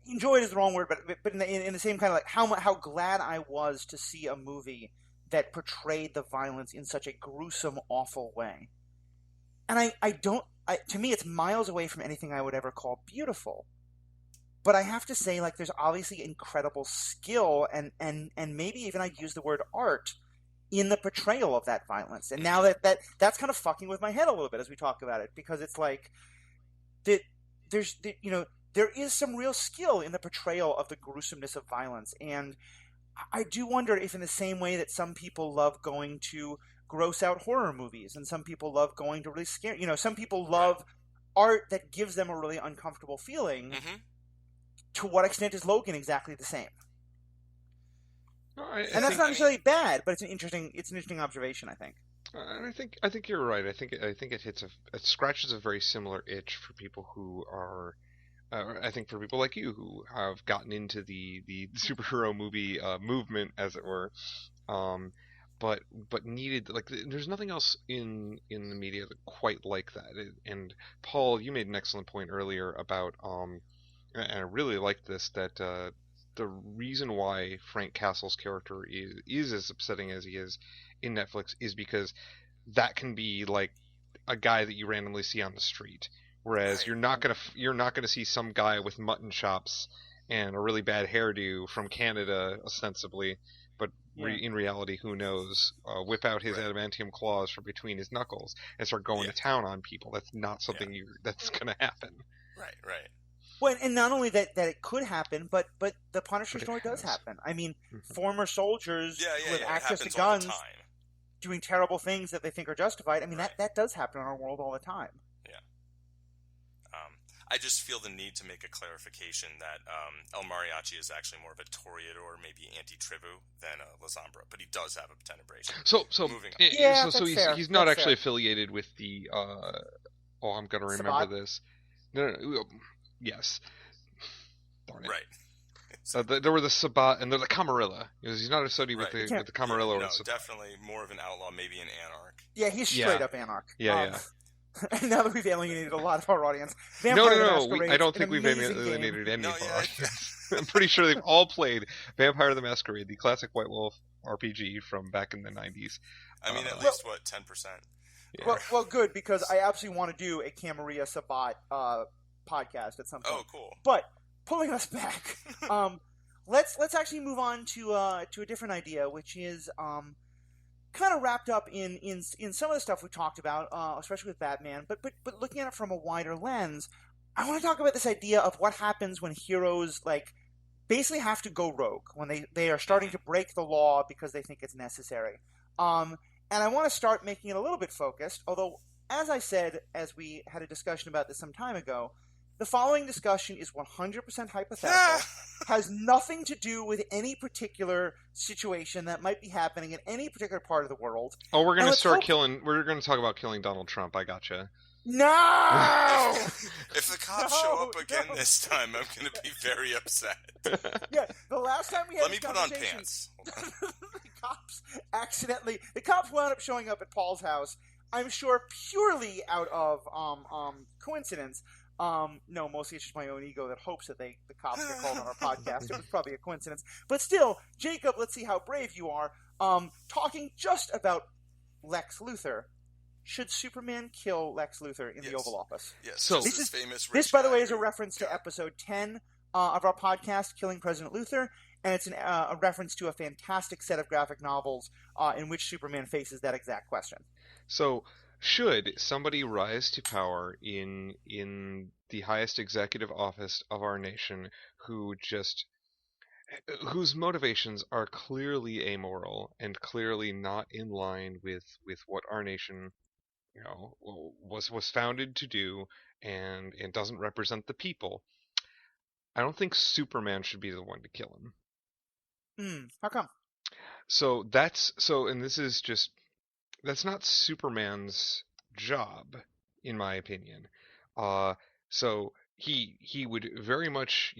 is the wrong word, but in the same kind of like how glad I was to see a movie that portrayed the violence in such a gruesome, awful way. And to me, it's miles away from anything I would ever call beautiful. But I have to say, like, there's obviously incredible skill and maybe even I'd use the word art in the portrayal of that violence. And now that's kind of fucking with my head a little bit as we talk about it, because it's like there is some real skill in the portrayal of the gruesomeness of violence. And I do wonder if in the same way that some people love going to gross out horror movies and some people love going to really scare, you know, some people love art that gives them a really uncomfortable feeling. To what extent is Logan exactly the same? And that's not necessarily bad, but it's an interesting observation, I think. And I think you're right. I think it scratches a very similar itch for people who are... I think for people like you who have gotten into the superhero movie movement, as it were, but needed, like, there's nothing else in the media that quite like that. And Paul, you made an excellent point earlier about, and I really like this, that the reason why Frank Castle's character is as upsetting as he is in Netflix is because that can be like a guy that you randomly see on the street. Whereas you're not gonna see some guy with mutton chops and a really bad hairdo from Canada, ostensibly, but in reality, who knows? Whip out his adamantium claws from between his knuckles and start going to town on people. That's not something that's going to happen. Right. Well, and not only that it could happen, but the Punisher story does happen. I mean, former soldiers who have access to guns doing terrible things that they think are justified. I mean, that does happen in our world all the time. Yeah. I just feel the need to make a clarification that El Mariachi is actually more of a Toreador, maybe anti-Tribu, than a Lazambra, but he does have a tenebration. So moving on. So he's not actually affiliated with the. I'm gonna remember Sabat? this. No. Yes. Darn it. Right. There were the Sabat and they're the Camarilla. He's not associated with the Camarilla. No, definitely more of an outlaw, maybe an anarch. Yeah, he's straight up anarch. Yeah. And now that we've alienated a lot of our audience, No. I don't think we've alienated any of our audience. I'm pretty sure they've all played Vampire the Masquerade, the classic White Wolf RPG from back in the 90s. I mean, at least, 10%? Yeah. Well, good, because I absolutely want to do a Camarilla Sabat podcast at some point. Oh, cool. But pulling us back, let's actually move on to a different idea, which is kind of wrapped up in some of the stuff we talked about, especially with Batman. But looking at it from a wider lens, I want to talk about this idea of what happens when heroes basically have to go rogue, when they are starting to break the law because they think it's necessary. And I want to start making it a little bit focused, although, as I said, as we had a discussion about this some time ago, the following discussion is 100% hypothetical, has nothing to do with any particular situation that might be happening in any particular part of the world. Oh, we're going to talk about killing Donald Trump. I gotcha. No! If the cops show up again this time, I'm going to be very upset. Yeah, the last time we had Let me put on pants. The cops wound up showing up at Paul's house, I'm sure purely out of coincidence. No, mostly it's just my own ego that hopes that the cops get called on our podcast. It was probably a coincidence. But still, Jacob, let's see how brave you are. Talking just about Lex Luthor. Should Superman kill Lex Luthor in the Oval Office? Yes. So this, by the way, is a reference to episode 10 of our podcast, Killing President Luthor, and it's a reference to a fantastic set of graphic novels in which Superman faces that exact question. So, should somebody rise to power in the highest executive office of our nation whose motivations are clearly amoral and clearly not in line with what our nation was founded to do and doesn't represent the people, I don't think Superman should be the one to kill him. How come? And this is just, that's not Superman's job, in my opinion. So he would very much,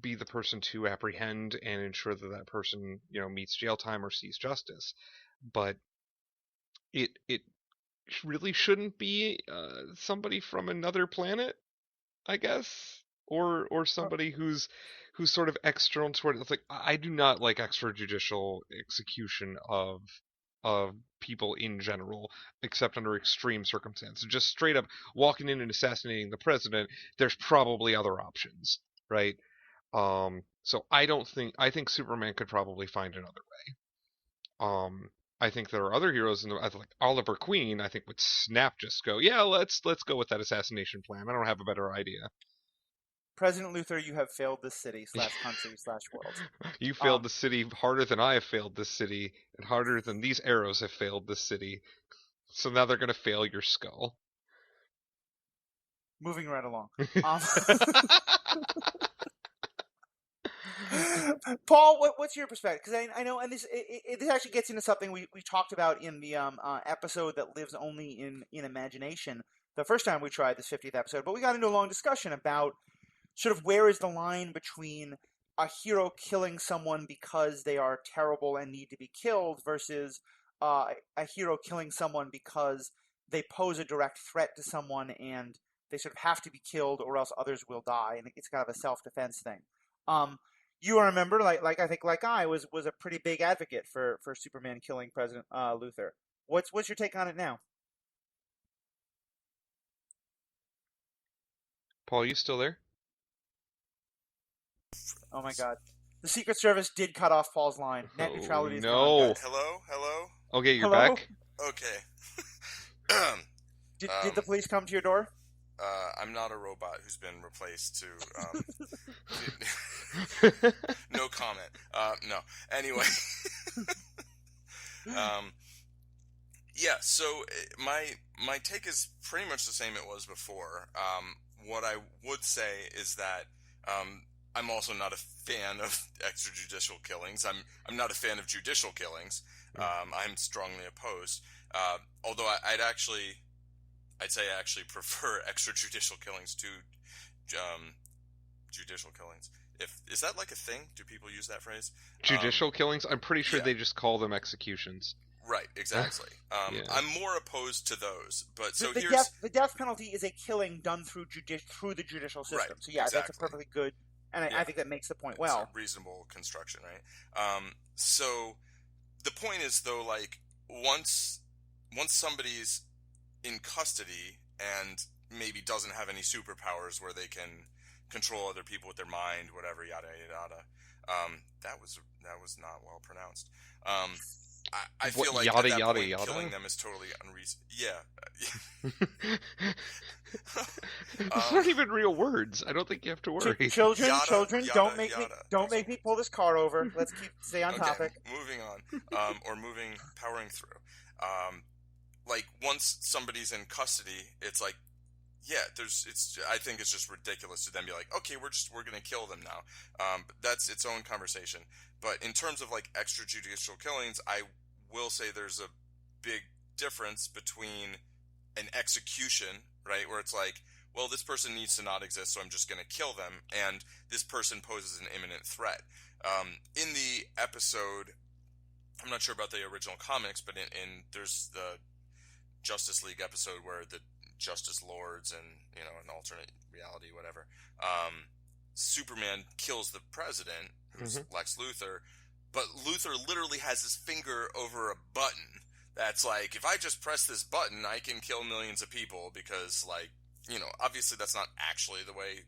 be the person to apprehend and ensure that person, meets jail time or sees justice. But it really shouldn't be somebody from another planet, I guess, or somebody who's sort of external toward it. It's like, I do not like extrajudicial execution of people in general, except under extreme circumstances. Just straight up walking in and assassinating the president, there's probably other options, right? So I think Superman could probably find another way. I think there are other heroes like Oliver Queen, I think would just go, yeah, let's go with that assassination plan. I don't have a better idea. President Luthor, you have failed this city /country/world. You failed the city harder than I have failed this city, and harder than these arrows have failed this city. So now they're going to fail your skull. Moving right along. Paul, what's your perspective? Because I know, and this actually gets into something we talked about in the episode that lives only in imagination, the first time we tried this 50th episode, but we got into a long discussion about sort of where is the line between a hero killing someone because they are terrible and need to be killed versus a hero killing someone because they pose a direct threat to someone and they sort of have to be killed or else others will die, and it's kind of a self-defense thing. You remember, I think I was a pretty big advocate for Superman killing President Luthor. What's your take on it now? Paul, you still there? Oh my god. The Secret Service did cut off Paul's line. Net neutrality is gone, no. guys. Hello? Okay, you're Hello? back? Okay. Did the police come to your door? I'm not a robot who's been replaced to, no comment. No. Anyway. Yeah, so my take is pretty much the same it was before. What I would say is that I'm also not a fan of extrajudicial killings. I'm not a fan of judicial killings. I'm strongly opposed. Although I'd say I actually prefer extrajudicial killings to judicial killings. Is that like a thing? Do people use that phrase? Judicial killings? I'm pretty sure yeah. they just call them executions. Right, exactly. Yeah. I'm more opposed to those, but so the death penalty is a killing done through the judicial system. Right, So yeah, exactly. That's a perfectly good, and I think that makes the point well. It's a reasonable construction, right? So the point is though, like once somebody's in custody and maybe doesn't have any superpowers where they can control other people with their mind, whatever, yada yada. That was not well pronounced. I feel like yada, at that yada, point, yada? killing them is totally unreasonable. Yeah. It's not even real words. I don't think you have to worry. Children, Yada, don't make yada. me pull this car over. Let's stay on topic. Moving on, or powering through. Like once somebody's in custody, it's like, yeah, I think it's just ridiculous to then be like, okay, we're gonna kill them now. But that's its own conversation. But in terms of like extrajudicial killings, I will say there's a big difference between an execution, right, where it's like, well, this person needs to not exist, so I'm just going to kill them, and this person poses an imminent threat. In the episode, I'm not sure about the original comics, but in there's the Justice League episode where the Justice Lords and, an alternate reality, whatever, Superman kills the president, who's Lex Luthor, but Luthor literally has his finger over a button that's like, if I just press this button, I can kill millions of people because, like, obviously that's not actually the way,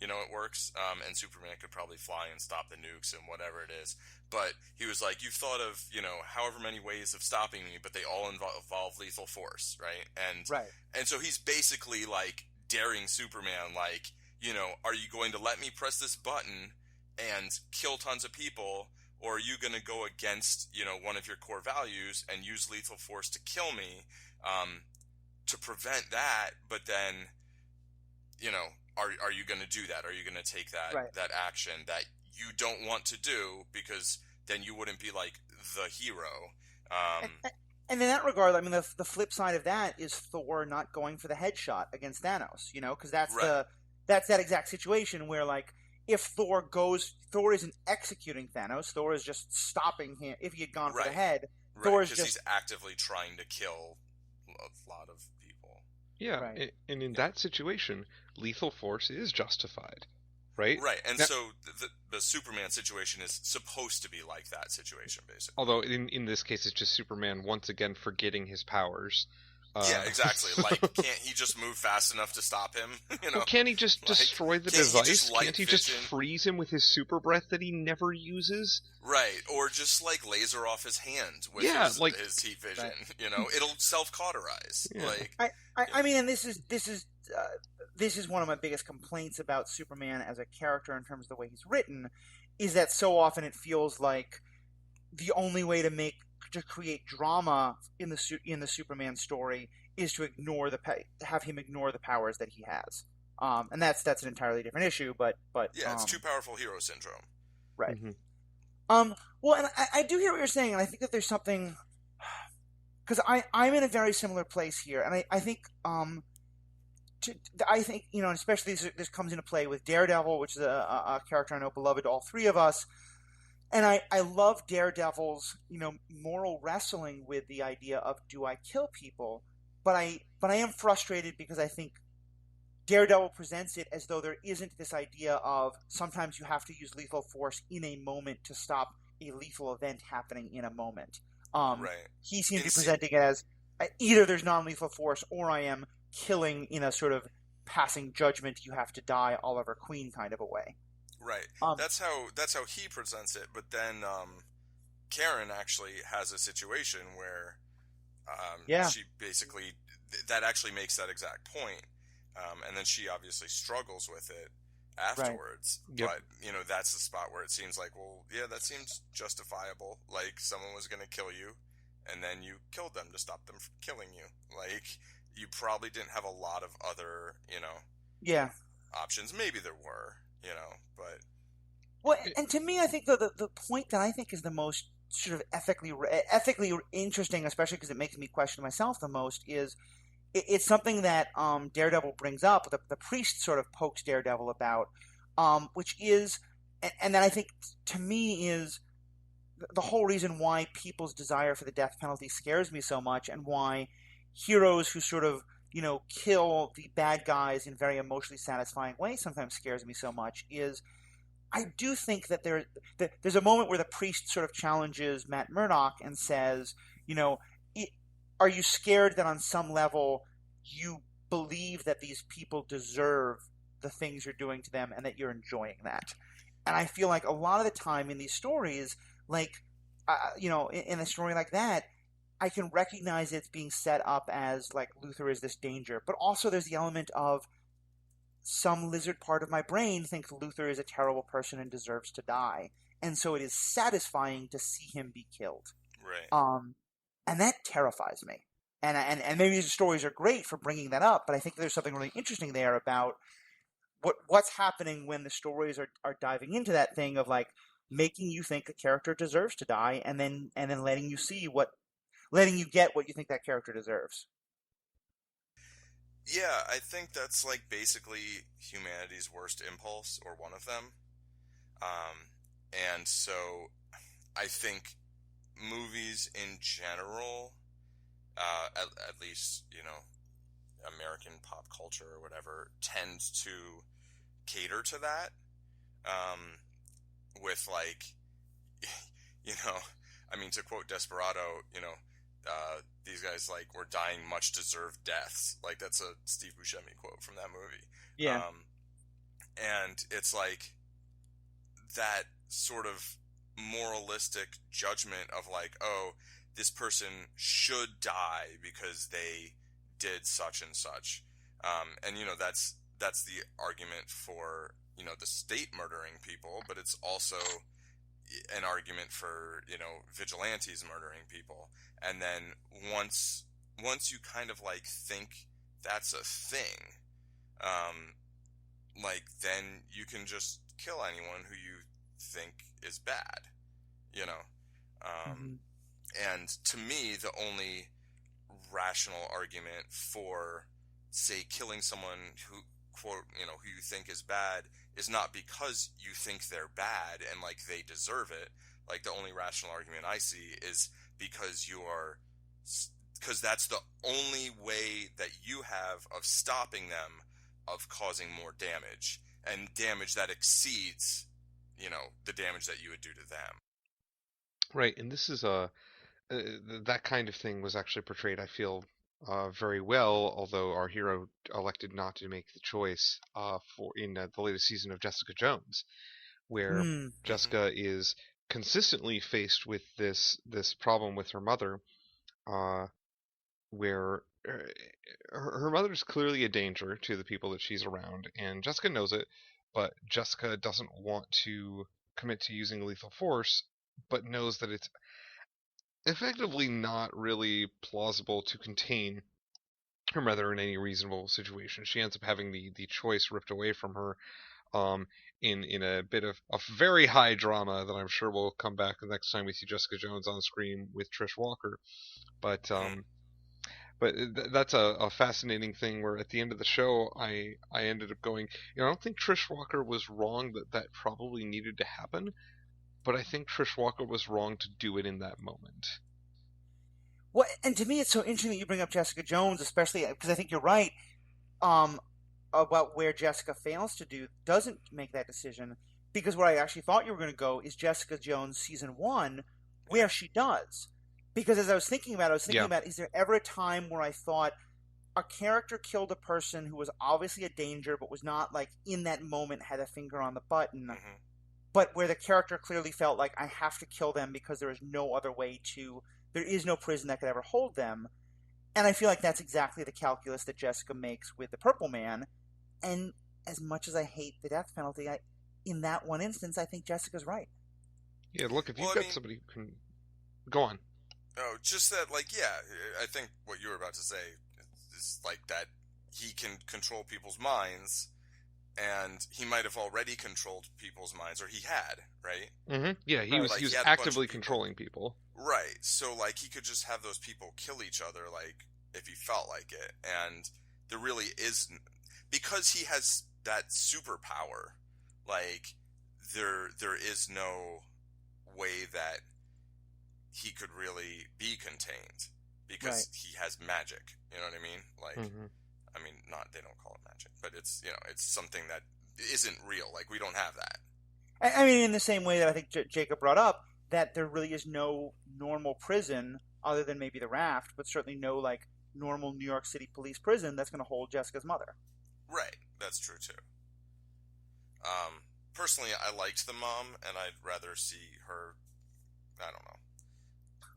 it works, and Superman could probably fly and stop the nukes and whatever it is, but he was like, you've thought of, however many ways of stopping me, but they all involve lethal force, right? And so he's basically, like, daring Superman, like, are you going to let me press this button and kill tons of people, or are you going to go against, one of your core values and use lethal force to kill me, to prevent that, but then, are you going to do that? Are you going to take that action that you don't want to do, because then you wouldn't be like the hero? And in that regard, I mean, the flip side of that is Thor not going for the headshot against Thanos, because that's that's that exact situation where, like, if Thor isn't executing Thanos, Thor is just stopping him. If he had gone for the head, Thor is just... he's actively trying to kill a lot of people. Yeah, and in that situation, lethal force is justified, right? Right, and so the Superman situation is supposed to be like that situation, basically. Although, in this case, it's just Superman once again forgetting his powers. Yeah, exactly. Like, can't he just move fast enough to stop him? Well, can't he just destroy the device? Can't he just freeze him with his super breath that he never uses? Right, or just, like, laser off his hand with his heat vision. Right. It'll self-cauterize. Yeah. Like, I mean, and this is one of my biggest complaints about Superman as a character in terms of the way he's written, is that so often it feels like the only way to create drama in the Superman story is to have him ignore the powers that he has, and that's an entirely different issue. But yeah, it's too powerful hero syndrome, right? Mm-hmm. Well, and I do hear what you're saying, and I think that there's something, because I'm in a very similar place here, and I think especially this comes into play with Daredevil, which is a character I know beloved to all three of us. And I love Daredevil's, moral wrestling with the idea of, do I kill people? But I am frustrated because I think Daredevil presents it as though there isn't this idea of sometimes you have to use lethal force in a moment to stop a lethal event happening in a moment. Right. He seems to be presenting it as either there's non-lethal force or I am killing in a sort of passing judgment, you have to die Oliver Queen kind of a way. Right. That's how he presents it. But then Karen actually has a situation where she basically that actually makes that exact point, and then she obviously struggles with it afterwards. Right. Yep. But that's the spot where it seems like, well, yeah, that seems justifiable. Like someone was going to kill you, and then you killed them to stop them from killing you. Like you probably didn't have a lot of other, options. Maybe there were, but. Well, and to me, I think the point that I think is the most sort of ethically interesting, especially because it makes me question myself the most, is it's something that Daredevil brings up. The priest sort of pokes Daredevil about, which is, and then I think to me is the whole reason why people's desire for the death penalty scares me so much, and why heroes who sort of kill the bad guys in very emotionally satisfying ways sometimes scares me so much is. I do think that there's a moment where the priest sort of challenges Matt Murdock and says, are you scared that on some level you believe that these people deserve the things you're doing to them and that you're enjoying that? And I feel like a lot of the time in these stories, like, in a story like that, I can recognize it's being set up as like Luthor is this danger, but also there's the element of some lizard part of my brain thinks Luthor is a terrible person and deserves to die. And so it is satisfying to see him be killed. Right. And that terrifies me. And maybe these stories are great for bringing that up, but I think there's something really interesting there about what's happening when the stories are diving into that thing of like making you think a character deserves to die and then letting you get what you think that character deserves. Yeah, I think that's like basically humanity's worst impulse, or one of them. And so I think movies in general, at least, American pop culture or whatever, tends to cater to that. With like, to quote Desperado, these guys like were dying much deserved deaths. Like that's a Steve Buscemi quote from that movie. Yeah. And it's like that sort of moralistic judgment of like, oh, this person should die because they did such and such. And that's the argument for, the state murdering people, but it's also an argument for, vigilantes murdering people. And then once you kind of like think that's a thing, then you can just kill anyone who you think is bad, And to me, the only rational argument for, say, killing someone who, quote, who you think is bad is not because you think they're bad and like they deserve it. Like the only rational argument I see is because that's the only way that you have of stopping them of causing more damage, and damage that exceeds, the damage that you would do to them. Right, and this is that kind of thing was actually portrayed, I feel, very well, although our hero elected not to make the choice in the latest season of Jessica Jones, where Jessica is consistently faced with this problem with her mother, where her mother's clearly a danger to the people that she's around, and Jessica knows it, but Jessica doesn't want to commit to using lethal force, but knows that it's effectively not really plausible to contain her mother in any reasonable situation. She ends up having the choice ripped away from her in a bit of a very high drama that I'm sure will come back the next time we see Jessica Jones on screen with Trish Walker. But that's a fascinating thing where at the end of the show I ended up going, I don't think Trish Walker was wrong that probably needed to happen, but I think Trish Walker was wrong to do it in that moment. Well, and to me, it's so interesting that you bring up Jessica Jones, especially because I think you're right about where Jessica fails to doesn't make that decision. Because what I actually thought you were going to go is Jessica Jones season 1, where she does. Because as I was thinking about, is there ever a time where I thought a character killed a person who was obviously a danger, but was not, like, in that moment had a finger on the button, Mm-hmm. but where the character clearly felt like, I have to kill them because there is no other way to, there is no prison that could ever hold them. And I feel like that's exactly the calculus that Jessica makes with the Purple Man. And as much as I hate the death penalty, in that one instance, I think Jessica's right. Yeah, look, if you've got somebody who can... Go on. Oh, just that, like, yeah, I think what you were about to say is, like, that he can control people's minds, and he might have already controlled people's minds, or he had, right? Mm-hmm. Yeah, he was actively controlling people. Right, so, like, he could just have those people kill each other, like, if he felt like it, and there really isn't, because he has that superpower, like, there is no way that he could really be contained, because he has magic, you know what I mean? Like, I mean, they don't call it magic, but it's, you know, it's something that isn't real, like, we don't have that. I mean, in the same way that I think Jacob brought up, that there really is no normal prison, other than maybe the Raft, but certainly no, like, normal New York City police prison that's going to hold Jessica's mother. Right, that's true, too. Personally, I liked the mom, and I'd rather see her, I don't know,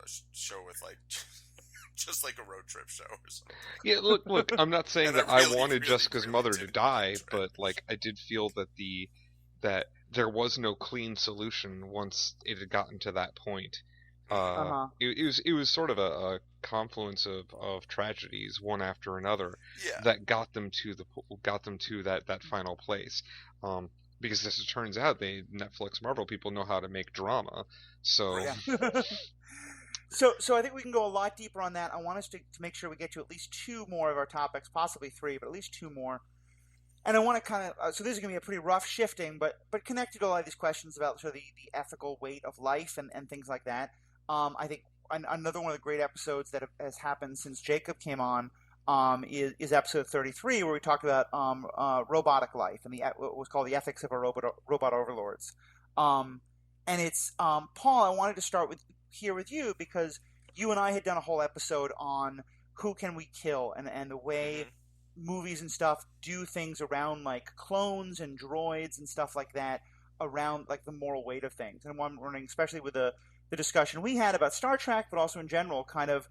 a show with, like, just like a road trip show or something. Yeah, look, I'm not saying that I wanted Jessica's mother to die, but, like, I did feel that that there was no clean solution once it had gotten to that point. It was sort of a confluence of tragedies, one after another, that got them to that final place. Because as it turns out, Netflix Marvel people know how to make drama. So, so I think we can go a lot deeper on that. I want us to make sure we get to at least two more of our topics, possibly three, but at least two more. And I want to kind of, so this is going to be a pretty rough shifting, but connected to a lot of these questions about sort of the ethical weight of life and things like that. I think another one of the great episodes that has happened since Jacob came on is episode 33, where we talked about robotic life and what was called the ethics of our robot overlords. And it's Paul. I wanted to start here with you because you and I had done a whole episode on who can we kill and the way movies and stuff do things around, like, clones and droids and stuff like that, around, like, the moral weight of things. And I'm wondering, especially with the discussion we had about Star Trek, but also in general, kind of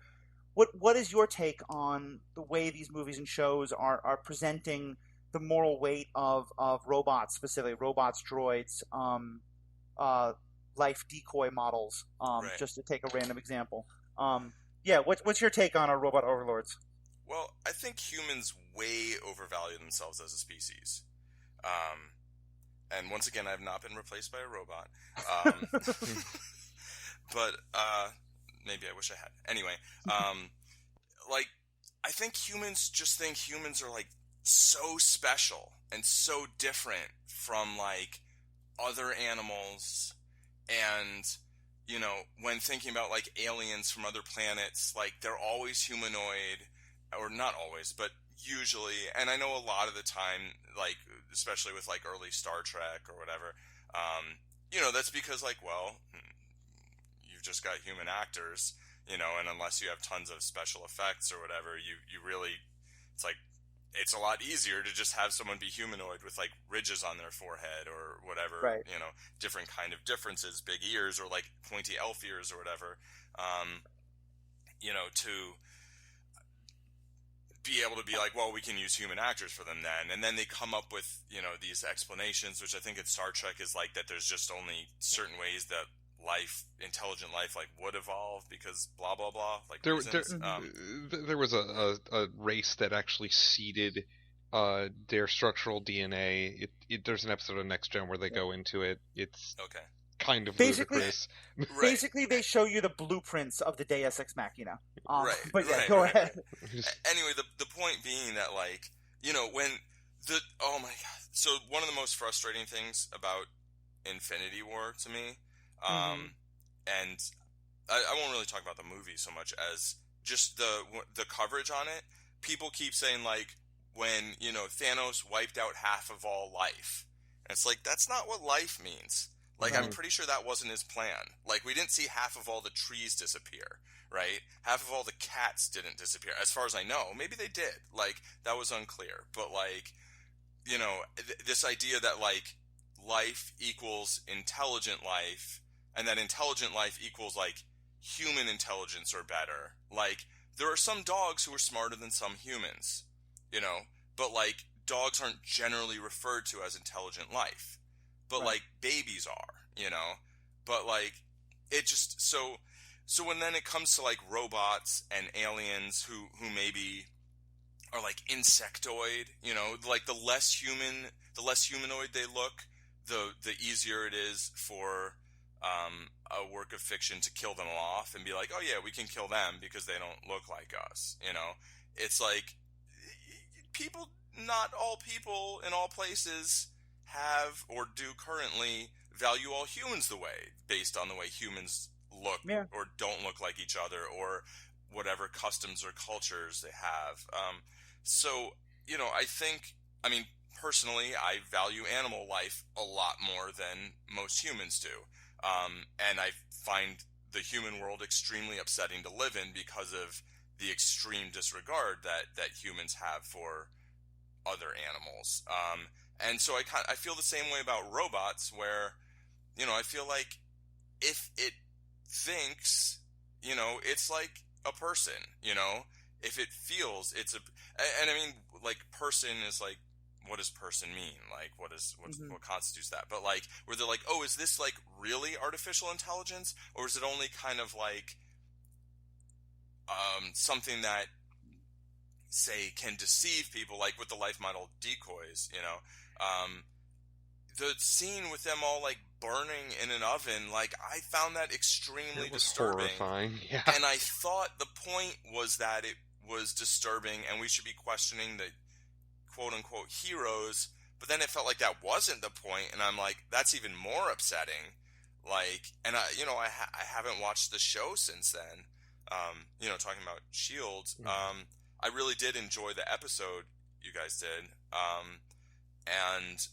what is your take on the way these movies and shows are presenting the moral weight of robots, specifically robots, droids, life decoy models, just to take a random example. What's your take on our robot overlords? Well, I think humans way overvalue themselves as a species. And once again, I have not been replaced by a robot. But maybe I wish I had. Anyway, like, I think humans just think humans are, like, so special and so different from, like, other animals. And, you know, when thinking about, like, aliens from other planets, like, they're always humanoid, or not always, but usually. And I know a lot of the time, like, especially with, like, early Star Trek or whatever, you know, that's because, like, well, you've just got human actors, you know, and unless you have tons of special effects or whatever, you really, it's like, it's a lot easier to just have someone be humanoid with, like, ridges on their forehead or whatever, you know, different kind of differences, big ears or, like, pointy elf ears or whatever, you know, to be able to be like, well, we can use human actors for them then. And then they come up with, you know, these explanations, which I think in Star Trek is like that there's just only certain ways that intelligent life, like, would evolve because blah, blah, blah. Like, there was a race that actually seeded their structural DNA. There's an episode of Next Gen where they go into it. It's kind of ludicrous. Basically, they show you the blueprints of the Deus Ex Machina. Go ahead. Anyway, the point being that, like, you know, when oh my god. So one of the most frustrating things about Infinity War to me, and I won't really talk about the movie so much as just the coverage on it. People keep saying, like, when, you know, Thanos wiped out half of all life. And it's like, that's not what life means. Like, I'm pretty sure that wasn't his plan. Like, we didn't see half of all the trees disappear, right? Half of all the cats didn't disappear. As far as I know, maybe they did. Like, that was unclear. But, like, you know, this idea that, like, life equals intelligent life, and that intelligent life equals, like, human intelligence or better. Like, there are some dogs who are smarter than some humans, you know? But, like, dogs aren't generally referred to as intelligent life. But, right. Like, babies are, you know? But, like, it just, so when then it comes to, like, robots and aliens who maybe are, like, insectoid, you know? Like, the less humanoid they look, the easier it is for a work of fiction to kill them off and be like, oh, yeah, we can kill them because they don't look like us, you know? It's like, people, not all people in all places have or do currently value all humans the way, based on the way humans look or don't look like each other, or whatever customs or cultures they have. So, you know, I mean, personally, I value animal life a lot more than most humans do. And I find the human world extremely upsetting to live in because of the extreme disregard that humans have for other animals. And so I feel the same way about robots, where, you know, I feel like if it thinks, you know, it's like a person, you know, if it feels and I mean, like, person is like, what does person mean? Like, what constitutes that? But, like, where they're like, oh, is this, like, really artificial intelligence? Or is it only kind of like something that, say, can deceive people, like with the life model decoys, you know? The scene with them all, like, burning in an oven, like, I found that extremely disturbing. Horrifying, yeah. And I thought the point was that it was disturbing and we should be questioning the quote-unquote heroes, but then it felt like that wasn't the point, and I'm like, that's even more upsetting. Like, and I haven't watched the show since then, you know, talking about S.H.I.E.L.D. I really did enjoy the episode you guys did, and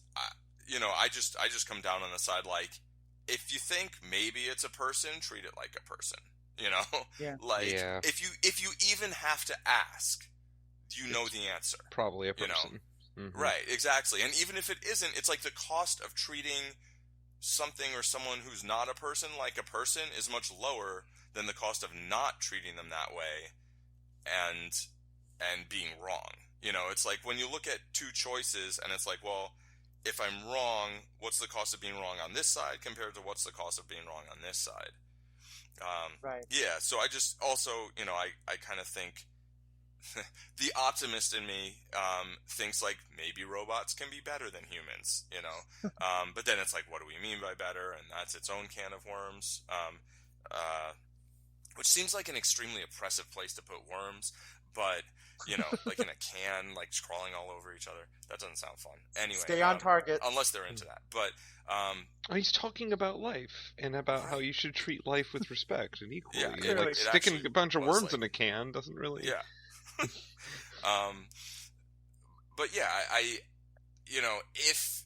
you know, I just come down on the side, like, if you think maybe it's a person, treat it like a person, you know? Yeah. Like, if you even have to ask, you know the answer. Probably a person. You know? Mm-hmm. Right, exactly. And even if it isn't, it's like the cost of treating something or someone who's not a person like a person is much lower than the cost of not treating them that way and being wrong. You know, it's like when you look at two choices and it's like, well, if I'm wrong, what's the cost of being wrong on this side compared to what's the cost of being wrong on this side? Right. Yeah, so I just also, you know, I kind of think the optimist in me thinks, like, maybe robots can be better than humans, you know? But then it's like, what do we mean by better? And that's its own can of worms, which seems like an extremely oppressive place to put worms, but, you know, like in a can, like crawling all over each other. That doesn't sound fun. Anyway, stay on target. Unless they're into that. But he's talking about life and about how you should treat life with respect and equally. Yeah, like sticking a bunch of worms in a can doesn't really. Yeah. But yeah, I you know, if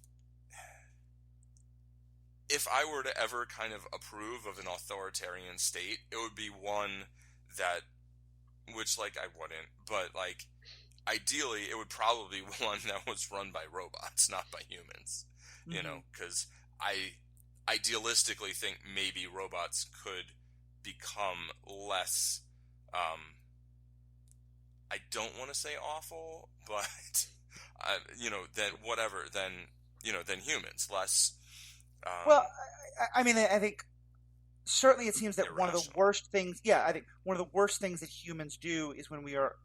I were to ever kind of approve of an authoritarian state, it would be one that, which, like, I wouldn't, but, like, ideally it would probably be one that was run by robots, not by humans, you know, because I idealistically think maybe robots could become less, I don't want to say awful, but, you know, than humans, less. Well, I mean, I think certainly it seems that irrational. One of the worst things, I think one of the worst things that humans do is when we are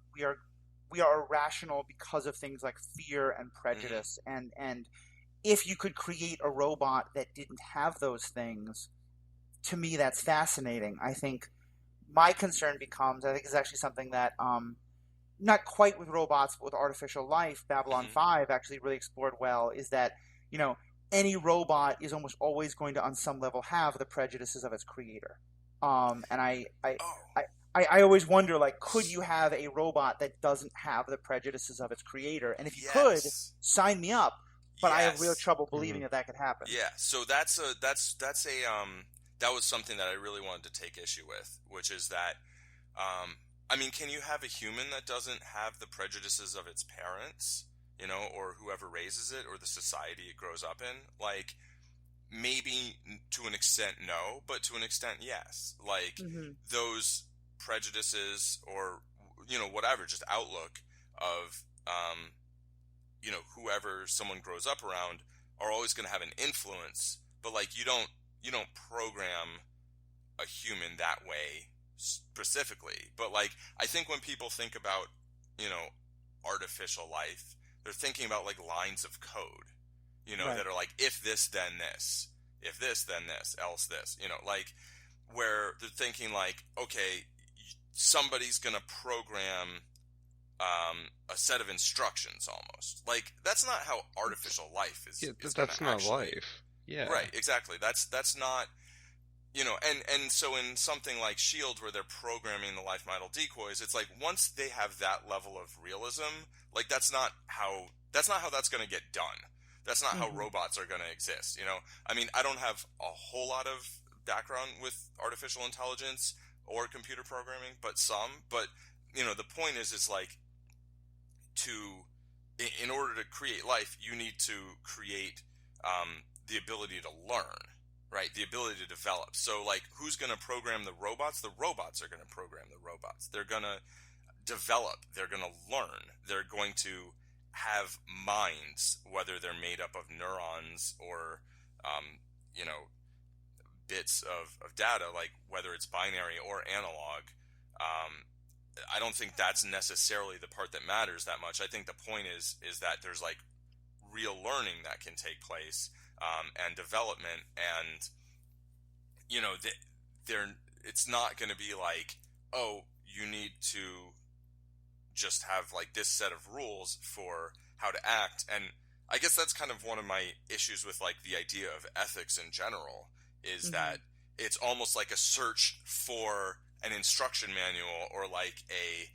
irrational because of things like fear and prejudice, and if you could create a robot that didn't have those things, to me that's fascinating. I think my concern becomes, I think it's actually something that not quite with robots, but with artificial life, Babylon 5 actually really explored well, is that, you know, any robot is almost always going to, on some level, have the prejudices of its creator. And I always wonder, like, could you have a robot that doesn't have the prejudices of its creator? And if you could, sign me up. but I have real trouble believing that could happen. Yeah, so that was something that I really wanted to take issue with, which is that, I mean, can you have a human that doesn't have the prejudices of its parents, or whoever raises it, or the society it grows up in? Like, maybe to an extent, no, but to an extent, yes. Like, those prejudices or, whatever, just outlook of, whoever someone grows up around are always going to have an influence, but like you don't program a human that way specifically. But like, I think when people think about, artificial life, they're thinking about like lines of code, that are like, if this, then this, if this, then this, else this, like where they're thinking like, okay, somebody's going to program a set of instructions almost. Like, that's not how artificial life is. Yeah, that's not life. Yeah. Right, exactly. That's not, and so in something like S.H.I.E.L.D., where they're programming the life model decoys, it's like once they have that level of realism, like that's not how that's going to get done. That's not how robots are going to exist, I mean, I don't have a whole lot of background with artificial intelligence or computer programming, but some. But, the point is like, in order to create life, you need to create the ability to learn, right? The ability to develop. So, like, who's going to program the robots? The robots are going to program the robots. They're going to develop. They're going to learn. They're going to have minds, whether they're made up of neurons or, bits of data, like whether it's binary or analog. I don't think that's necessarily the part that matters that much. I think the point is that there's like real learning that can take place, and development, and it's not going to be like, oh, you need to just have like this set of rules for how to act. And I guess that's kind of one of my issues with like the idea of ethics in general, is that it's almost like a search for an instruction manual, or like a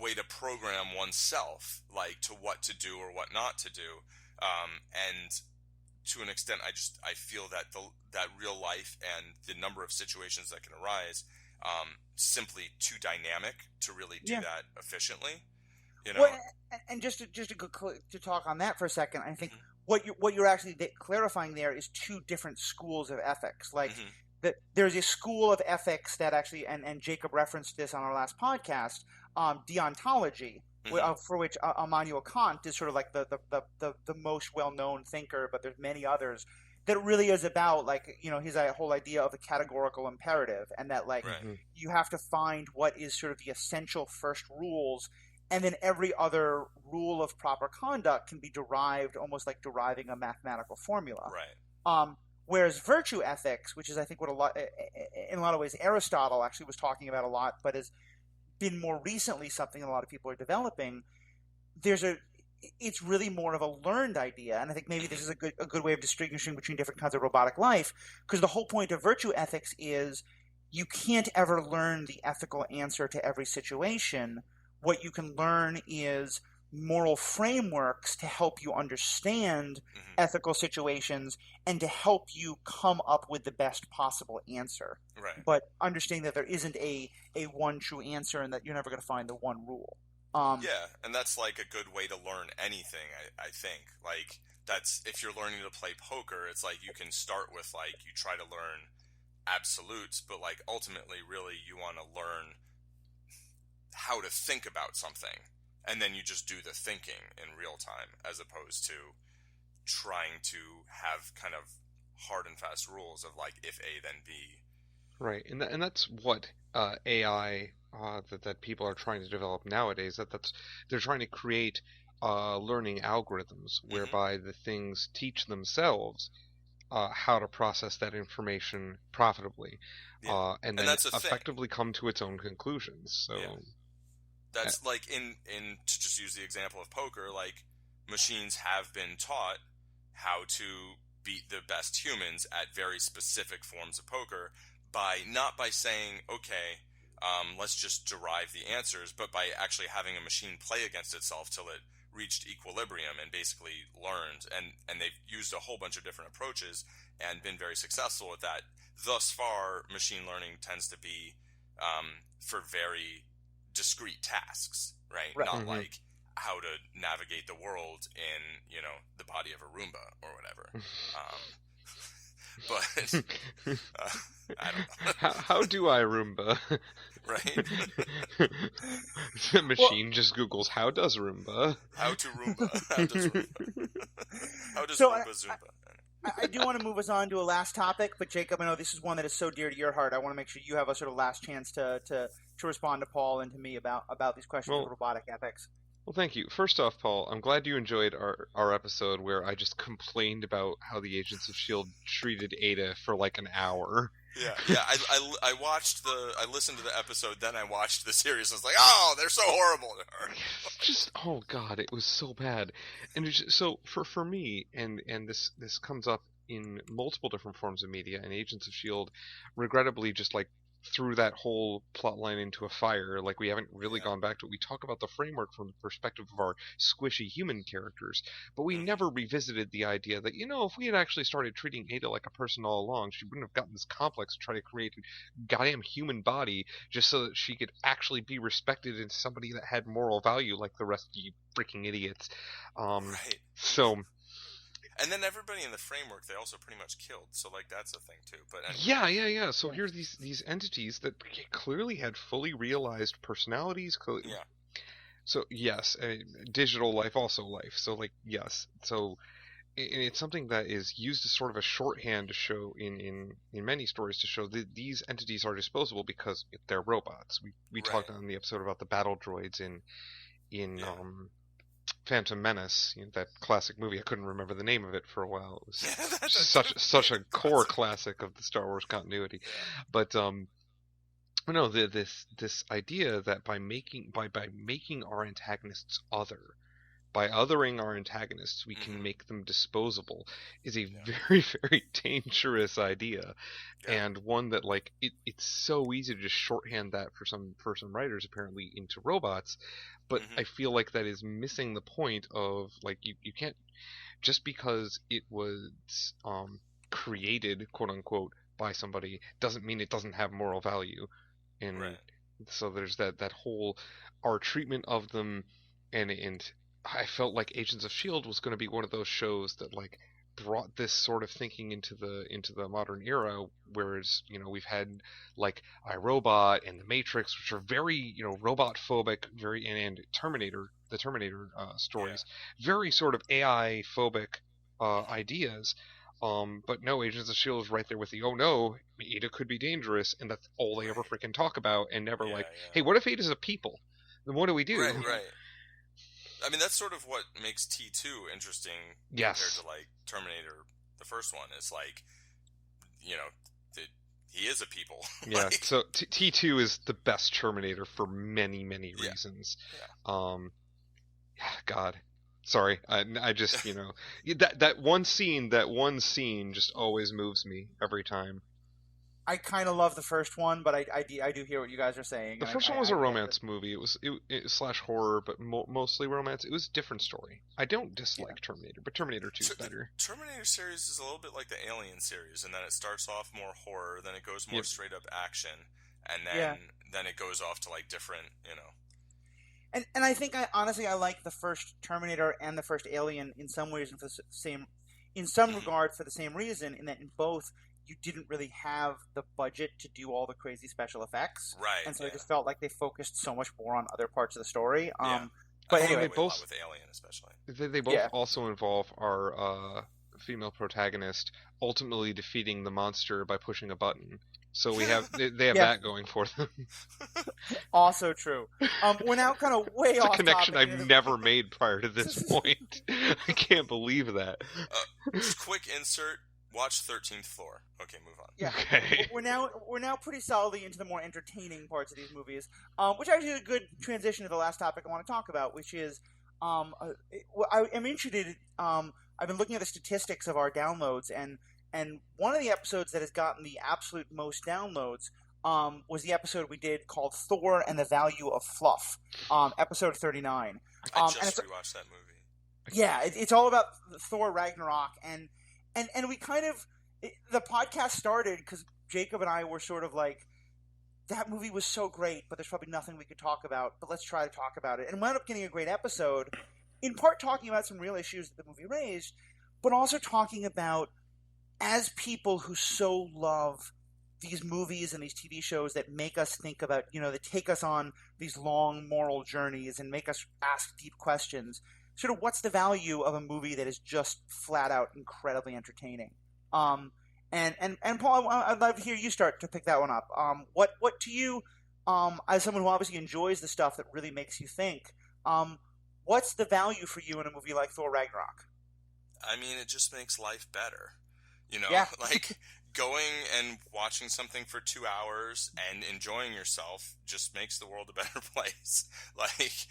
way to program oneself, like to what to do or what not to do. And to an extent, I feel that that real life and the number of situations that can arise, simply too dynamic to really do that efficiently. Well, and just to talk on that for a second, I think what you're actually clarifying there is two different schools of ethics. Like, there's a school of ethics that actually, and Jacob referenced this on our last podcast, deontology, for which Immanuel Kant is sort of like the most well-known thinker, but there's many others, that really is about like, his whole idea of a categorical imperative, and that like you have to find what is sort of the essential first rules, and then every other rule of proper conduct can be derived almost like deriving a mathematical formula. Right. Whereas virtue ethics, which is I think what in a lot of ways Aristotle actually was talking about a lot, but has been more recently something a lot of people are developing, it's really more of a learned idea. And I think maybe this is a good way of distinguishing between different kinds of robotic life, because the whole point of virtue ethics is you can't ever learn the ethical answer to every situation. What you can learn is moral frameworks to help you understand ethical situations and to help you come up with the best possible answer. Right. But understanding that there isn't a one true answer, and that you're never going to find the one rule. Yeah, and that's like a good way to learn anything, I think. Like, that's, if you're learning to play poker, it's like you can start with like, you try to learn absolutes, but like ultimately really you want to learn how to think about something, and then you just do the thinking in real time, as opposed to trying to have kind of hard and fast rules of like, if A then B. Right, and that's what AI that people are trying to develop nowadays. They're trying to create learning algorithms whereby the things teach themselves how to process that information profitably, and then effectively come to its own conclusions. So. Yeah. That's like in to just use the example of poker, like machines have been taught how to beat the best humans at very specific forms of poker not by saying, okay, let's just derive the answers, but by actually having a machine play against itself till it reached equilibrium and basically learned, and they've used a whole bunch of different approaches and been very successful with that. Thus far, machine learning tends to be for very discrete tasks, right? Not like how to navigate the world in, you know, the body of a Roomba or whatever. But I don't know. How do I Roomba? Right? The machine just Googles, how does Roomba? How to Roomba. How does Roomba? How does So Roomba Zumba? I do want to move us on to a last topic, but Jacob, I know this is one that is so dear to your heart. I want to make sure you have a sort of last chance to respond to Paul and to me about these questions of robotic ethics. Well, thank you. First off, Paul, I'm glad you enjoyed our episode where I just complained about how the Agents of S.H.I.E.L.D. treated Ada for like an hour. Yeah. I listened to the episode, then I watched the series, and I was like, oh, they're so horrible to her. Just, oh god, it was so bad. And it's just, so for me, and this comes up in multiple different forms of media, and Agents of S.H.I.E.L.D. regrettably just like threw that whole plot line into a fire. Like, we haven't really gone back to it. We talk about the framework from the perspective of our squishy human characters, but we never revisited the idea that, you know, if we had actually started treating Ada like a person all along, she wouldn't have gotten this complex to try to create a goddamn human body just so that she could actually be respected as somebody that had moral value like the rest of you freaking idiots. Right. So... And then everybody in the framework, they also pretty much killed. So, like, that's a thing, too. But anyway. Yeah. So here's these entities that clearly had fully realized personalities. Yeah. So, yes, digital life, also life. So, like, yes. So, it's something that is used as sort of a shorthand to show in many stories to show that these entities are disposable because they're robots. We talked on the episode about the battle droids in Phantom Menace, you know, that classic movie. I couldn't remember the name of it for a while. It was such a core classic of the Star Wars continuity. Yeah. But no, this idea that by making our antagonists by othering our antagonists, we can make them disposable is a very, very dangerous idea, and one that, like, it's so easy to just shorthand that for some writers apparently into robots, but I feel like that is missing the point of, like, you can't, just because it was created, quote unquote, by somebody doesn't mean it doesn't have moral value, and so there's that whole our treatment of them, and I felt like Agents of S.H.I.E.L.D. was going to be one of those shows that, like, brought this sort of thinking into the modern era, whereas, you know, we've had, like, iRobot and The Matrix, which are very, you know, robot phobic, and Terminator, the Terminator stories, very sort of AI phobic ideas. But no, Agents of S.H.I.E.L.D. is right there with the, oh no, Ada could be dangerous, and that's all they ever freaking talk about, and never hey, what if Ada's a people? Then what do we do? Right. I mean, that's sort of what makes T2 interesting compared to, like, Terminator, the first one. Is like, you know, he is a people. Yeah, like, so T2 is the best Terminator for many, many reasons. Yeah. God. Sorry, I just, you know, that one scene just always moves me every time. I kind of love the first one, but I do hear what you guys are saying. The first one was a romance movie. It was slash horror, but mostly romance. It was a different story. I don't dislike Terminator, but Terminator 2 is better. Terminator series is a little bit like the Alien series, and then it starts off more horror, then it goes more straight up action, and then it goes off to, like, different, you know. And I think I like the first Terminator and the first Alien in some ways in some regard for the same reason, in that in both you didn't really have the budget to do all the crazy special effects. Right. And so I just felt like they focused so much more on other parts of the story. But anyway, they both with Alien especially. They both also involve our female protagonist ultimately defeating the monster by pushing a button. So they have that going for them. Also true. We're now kind of way it's off a connection topic. I've never made prior to this point. I can't believe that. Just quick insert. Watch 13th Floor. Okay, move on. Yeah. Okay. We're now pretty solidly into the more entertaining parts of these movies, which actually is a good transition to the last topic I want to talk about, which is I am interested. I've been looking at the statistics of our downloads, and one of the episodes that has gotten the absolute most downloads was the episode we did called Thor and the Value of Fluff, episode 39. I just rewatched that movie. Yeah, it's all about Thor Ragnarok, and we kind of the podcast started because Jacob and I were sort of like, that movie was so great, but there's probably nothing we could talk about, but let's try to talk about it. And wound up getting a great episode, in part talking about some real issues that the movie raised, but also talking about, as people who so love these movies and these TV shows that make us think about, that take us on these long moral journeys and make us ask deep questions, sort of what's the value of a movie that is just flat out incredibly entertaining? And Paul, I'd love to hear you start to pick that one up. What to you, as someone who obviously enjoys the stuff that really makes you think, what's the value for you in a movie like Thor Ragnarok? I mean, it just makes life better. Yeah. Like going and watching something for 2 hours and enjoying yourself just makes the world a better place. Like,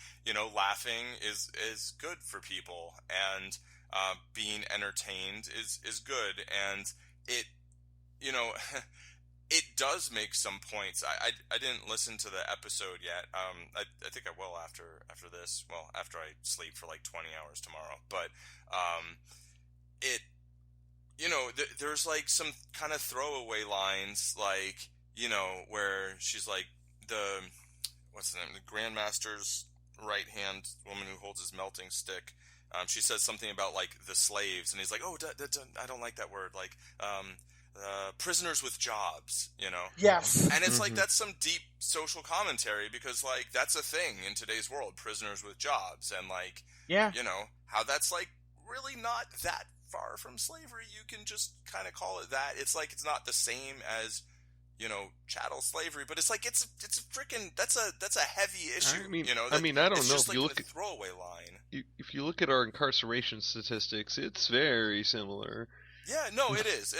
laughing is good for people, and being entertained is good, and it it does make some points. I didn't listen to the episode yet. I think I will after this. Well, after I sleep for like 20 hours tomorrow. But there's like some kind of throwaway lines, like, where she's like what's the name? The Grandmaster's right hand woman who holds his melting stick. She says something about like the slaves, and he's like, "Oh, I don't like that word." Like, prisoners with jobs, Yes. And it's like, that's some deep social commentary, because like that's a thing in today's world, prisoners with jobs, and like, yeah, how that's like really not that far from slavery. You can just kind of call it that. It's like, it's not the same as, chattel slavery, but it's like, it's freaking, that's a heavy issue. I don't know if like you look at throwaway line. If you look at our incarceration statistics, it's very similar. Yeah, no, it is,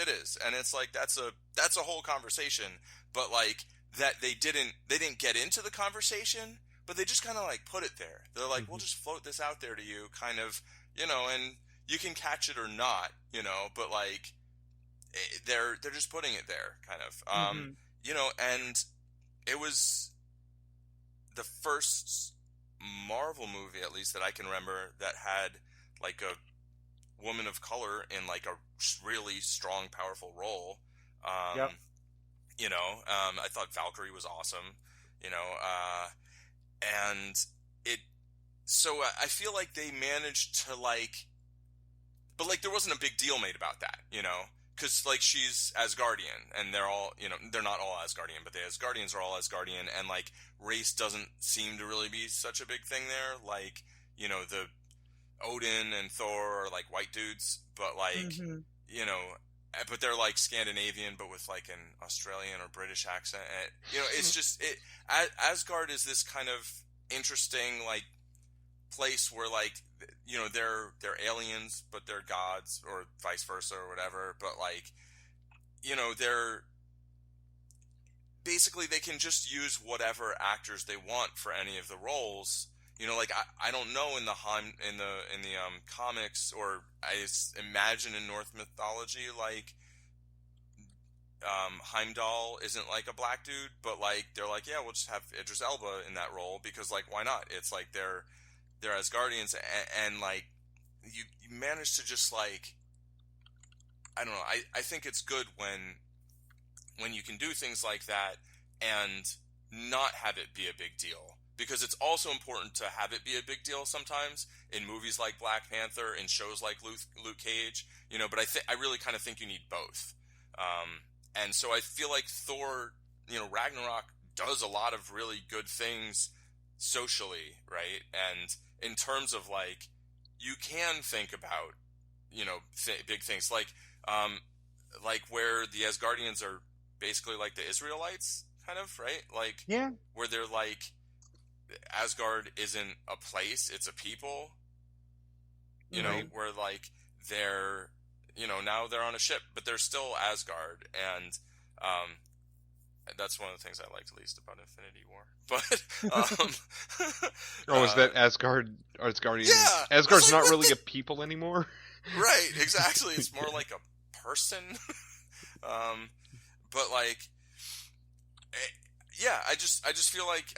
and it's like, that's a whole conversation. But like, that they didn't get into the conversation, but they just kind of like put it there. They're like, we'll just float this out there to you, kind of, and you can catch it or not, but like, they're just putting it there, kind of, and it was the first Marvel movie, at least that I can remember, that had like a woman of color in like a really strong, powerful role. Yep. I thought Valkyrie was awesome, and so I feel like they managed to like, but like there wasn't a big deal made about that, because like she's Asgardian, and they're all, they're not all Asgardian, but the Asgardians are all Asgardian, and like race doesn't seem to really be such a big thing there. Like, the Odin and Thor are like white dudes, but like, but they're like Scandinavian, but with like an Australian or British accent. And, it's just, Asgard is this kind of interesting like place where like, they're aliens, but they're gods, or vice versa, or whatever. But like, they're basically, they can just use whatever actors they want for any of the roles. Like I don't know in the comics, or I imagine in Norse mythology, like Heimdall isn't like a black dude, but like they're like, yeah, we'll just have Idris Elba in that role, because like, why not? It's like they're Asgardians, and like you manage to just like, I don't know. I think it's good when you can do things like that and not have it be a big deal. Because it's also important to have it be a big deal sometimes in movies like Black Panther, in shows like Luke Cage, but I really kind of think you need both. And so I feel like Thor, Ragnarok does a lot of really good things socially, right? And in terms of like, you can think about, big things like where the Asgardians are basically like the Israelites, kind of, right? Like, yeah, where they're like, Asgard isn't a place, it's a people, where like they're, now they're on a ship, but they're still Asgard, and that's one of the things I liked least about Infinity War. But is that Asgardian? Yeah, Asgard's like, not really a people anymore. Right, exactly. It's more like a person. But like, Yeah, I just feel like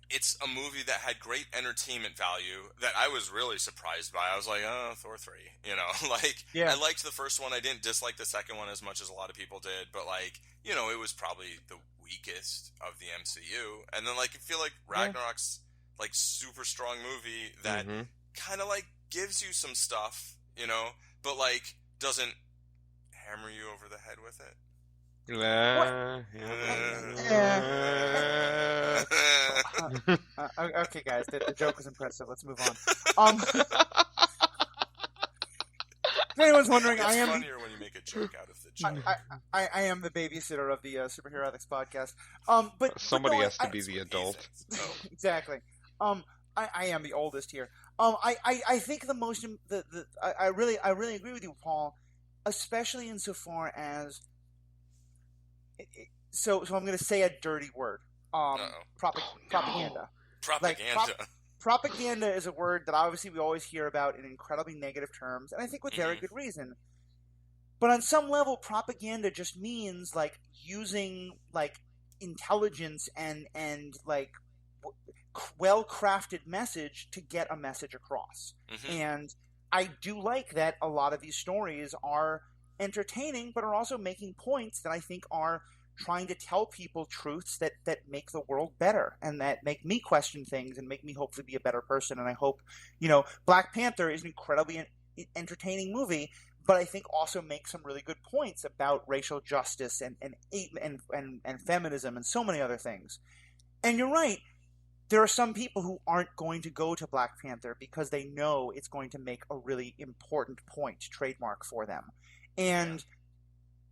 it's a movie that had great entertainment value that I was really surprised by. I was like, oh, Thor 3, you know, like, Yeah. I liked the first one. I didn't dislike the second one as much as a lot of people did, but, like, you know, it was probably the weakest of the MCU. And then, like, I feel like Ragnarok's, like, super strong movie that kind of, like, gives you some stuff, you know, but, like, doesn't hammer you over the head with it. Okay, guys, the joke was impressive. Let's move on. If anyone's wondering, it's funnier when you make a joke out of the joke. I am the babysitter of the Superhero Ethics podcast. But somebody no, has to be the adult. Exactly. I am the oldest here. I think the most I really agree with you, Paul, especially insofar as so I'm going to say a dirty word. Propaganda. Propaganda. Propaganda is a word that obviously we always hear about in incredibly negative terms, and I think with very good reason. But on some level, propaganda just means like using like intelligence and like well-crafted message to get a message across. And I do like that a lot of these stories are entertaining, but are also making points that I think are trying to tell people truths that make the world better and that make me question things and make me hopefully be a better person. And I hope, you know, Black Panther is an incredibly entertaining movie, but I think also makes some really good points about racial justice and feminism and so many other things. And you're right. There are some people who aren't going to go to Black Panther because they know it's going to make a really important point, trademark for them.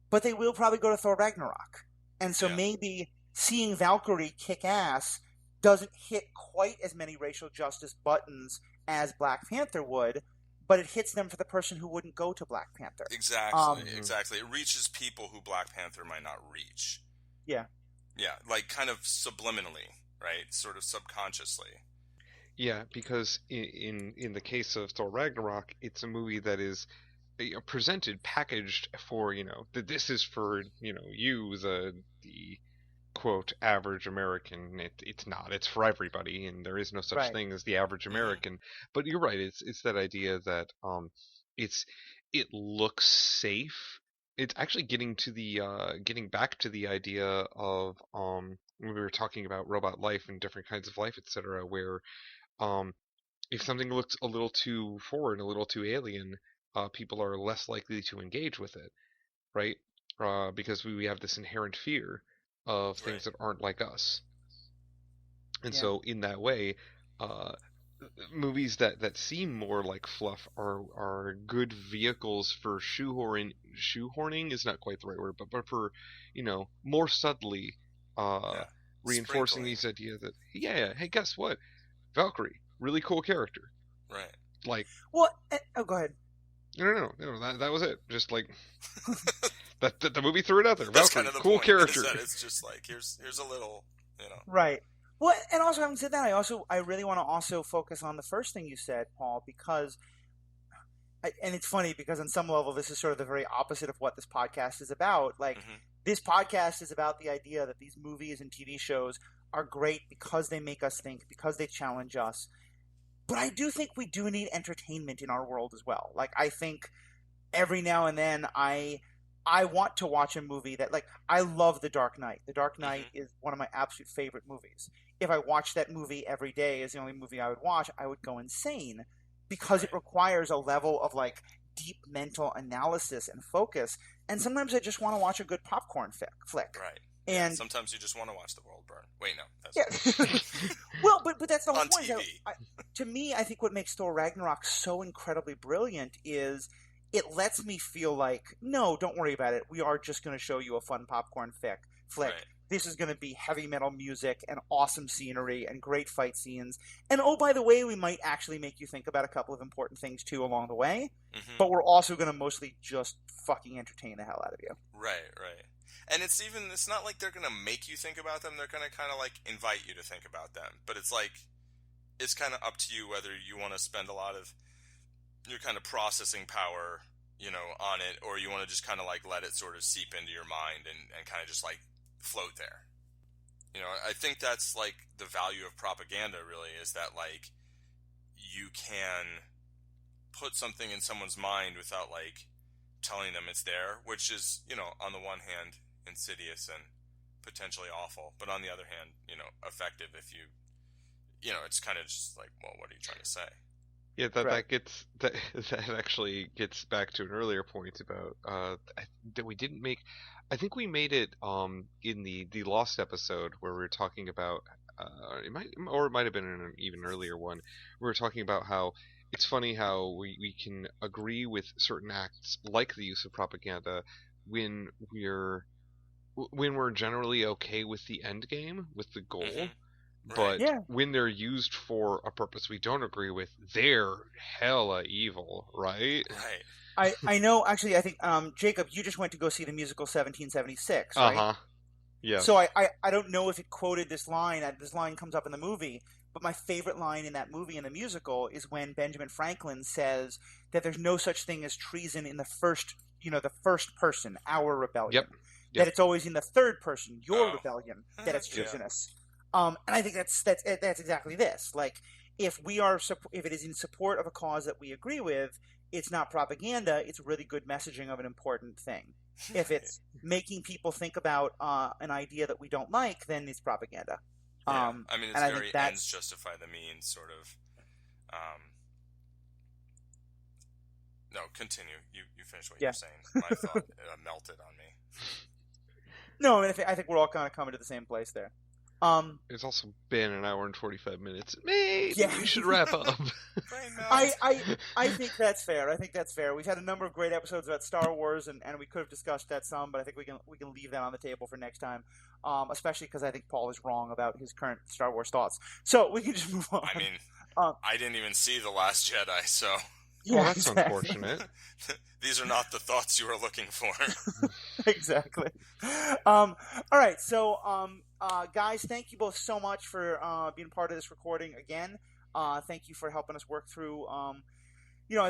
But they will probably go to Thor Ragnarok. And so maybe seeing Valkyrie kick ass doesn't hit quite as many racial justice buttons as Black Panther would, but it hits them for the person who wouldn't go to Black Panther. Exactly. It reaches people who Black Panther might not reach. Yeah. Yeah, like kind of subliminally, right? Sort of subconsciously. Yeah, because in the case of Thor Ragnarok, it's a movie that is presented, packaged for, you know, that this is for, you know, you, the quote average American. It's not. It's for everybody, and there is no such thing as the average American. But you're right. It's that idea that it looks safe. It's actually getting back to the idea of when we were talking about robot life and different kinds of life, etc., where if something looks a little too foreign, a little too alien, people are less likely to engage with it, right? Because we have this inherent fear of things that aren't like us. And so in that way, movies that seem more like fluff are good vehicles for shoehorning is not quite the right word, but for, you know, more subtly reinforcing these ideas that, hey, guess what? Valkyrie, really cool character. Right. Like, well, go ahead. No, that was it. Just like that the movie threw it out there. That's Valkyrie, kind of the cool point, character. It's just like here's a little, you know. Right. Well, and also having said that, I really want to also focus on the first thing you said, Paul, because and it's funny because on some level this is sort of the very opposite of what this podcast is about. Like this podcast is about the idea that these movies and TV shows are great because they make us think, because they challenge us. But I do think we do need entertainment in our world as well. Like, I think every now and then I want to watch a movie that, like, I love The Dark Knight. The Dark Knight is one of my absolute favorite movies. If I watched that movie every day as the only movie I would watch, I would go insane because it requires a level of, like, deep mental analysis and focus. And sometimes I just want to watch a good popcorn flick. Right. And sometimes you just want to watch the world burn. Wait, no. Well, but that's the whole on point. TV. To me, I think what makes Thor Ragnarok so incredibly brilliant is it lets me feel like, no, don't worry about it. We are just going to show you a fun popcorn flick. Right. This is going to be heavy metal music and awesome scenery and great fight scenes. And oh, by the way, we might actually make you think about a couple of important things too along the way. But we're also going to mostly just fucking entertain the hell out of you. Right. And it's not like they're going to make you think about them. They're going to kind of like invite you to think about them. But it's like, it's kind of up to you whether you want to spend a lot of your kind of processing power, you know, on it, or you want to just kind of like let it sort of seep into your mind and kind of just like float there. You know, I think that's like the value of propaganda, really, is that like you can put something in someone's mind without like telling them it's there, which is, you know, on the one hand insidious and potentially awful, but on the other hand, you know, effective if you know, it's kind of just like, well, what are you trying to say? Yeah, that actually gets back to an earlier point about that we didn't make. I think we made it in the Lost episode where we were talking about it might have been in an even earlier one. We were talking about how it's funny how we can agree with certain acts like the use of propaganda when we're generally okay with the end game, with the goal. Mm-hmm. But yeah. when they're used for a purpose we don't agree with, they're hella evil, right? Right. I know, actually, I think, Jacob, you just went to go see the musical 1776, right? Uh-huh. Yeah. So I don't know if it quoted this line. This line comes up in the movie, but my favorite line in that movie, in the musical, is when Benjamin Franklin says that there's no such thing as treason in the first person, our rebellion. Yep. That it's always in the third person, your rebellion, that it's treasonous. And I think that's exactly this. Like, if it is in support of a cause that we agree with, it's not propaganda. It's really good messaging of an important thing. If it's making people think about an idea that we don't like, then it's propaganda. Yeah. I mean, it's very ends justify the means, sort of. No, continue. You finish what you're saying. My thought melted on me. No, I think we're all kind of coming to the same place there. It's also been an hour and 45 minutes. Maybe we should wrap up. I think that's fair. We've had a number of great episodes about Star Wars, and we could have discussed that some, but I think we can leave that on the table for next time. Especially because I think Paul is wrong about his current Star Wars thoughts. So we can just move on. I mean, I didn't even see The Last Jedi, so. Yeah, that's unfortunate. These are not the thoughts you were looking for. Exactly. All right, so guys, thank you both so much for being part of this recording again. Thank you for helping us work through. I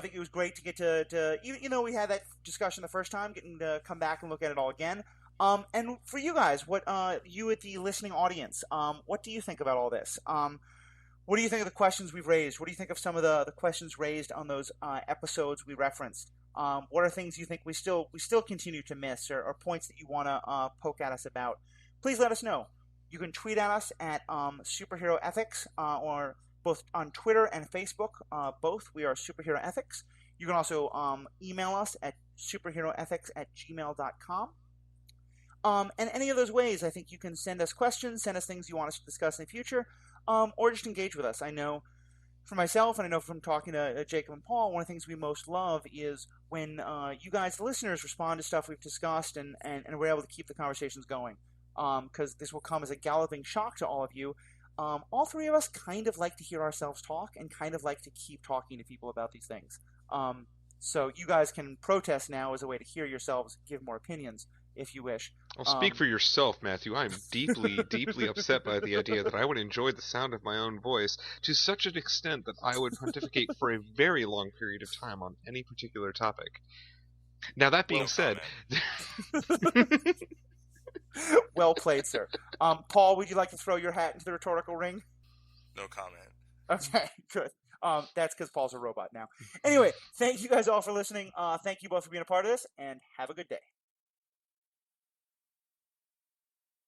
think it was great to get to even though we had that discussion the first time, getting to come back and look at it all again. And for you guys, what you at the listening audience, what do you think about all this? What do you think of the questions we've raised? What do you think of some of the questions raised on those episodes we referenced? What are things you think we still continue to miss, or points that you want to poke at us about? Please let us know. You can tweet at us at Superhero Ethics, or both on Twitter and Facebook. Both, we are Superhero Ethics. You can also email us at superheroethics@gmail.com. And any of those ways, I think you can send us questions, send us things you want us to discuss in the future, or just engage with us. I know for myself, and I know from talking to Jacob and Paul, one of the things we most love is when you guys, the listeners, respond to stuff we've discussed, and we're able to keep the conversations going. Because this will come as a galloping shock to all of you. All three of us kind of like to hear ourselves talk, and kind of like to keep talking to people about these things. So you guys can protest now as a way to hear yourselves give more opinions, if you wish. Well, speak for yourself, Matthew. I'm deeply, deeply upset by the idea that I would enjoy the sound of my own voice to such an extent that I would pontificate for a very long period of time on any particular topic. Now, that being said... Well played, sir. Paul, would you like to throw your hat into the rhetorical ring? No comment. Okay, good. That's because Paul's a robot now. Anyway, thank you guys all for listening. Thank you both for being a part of this, and have a good day.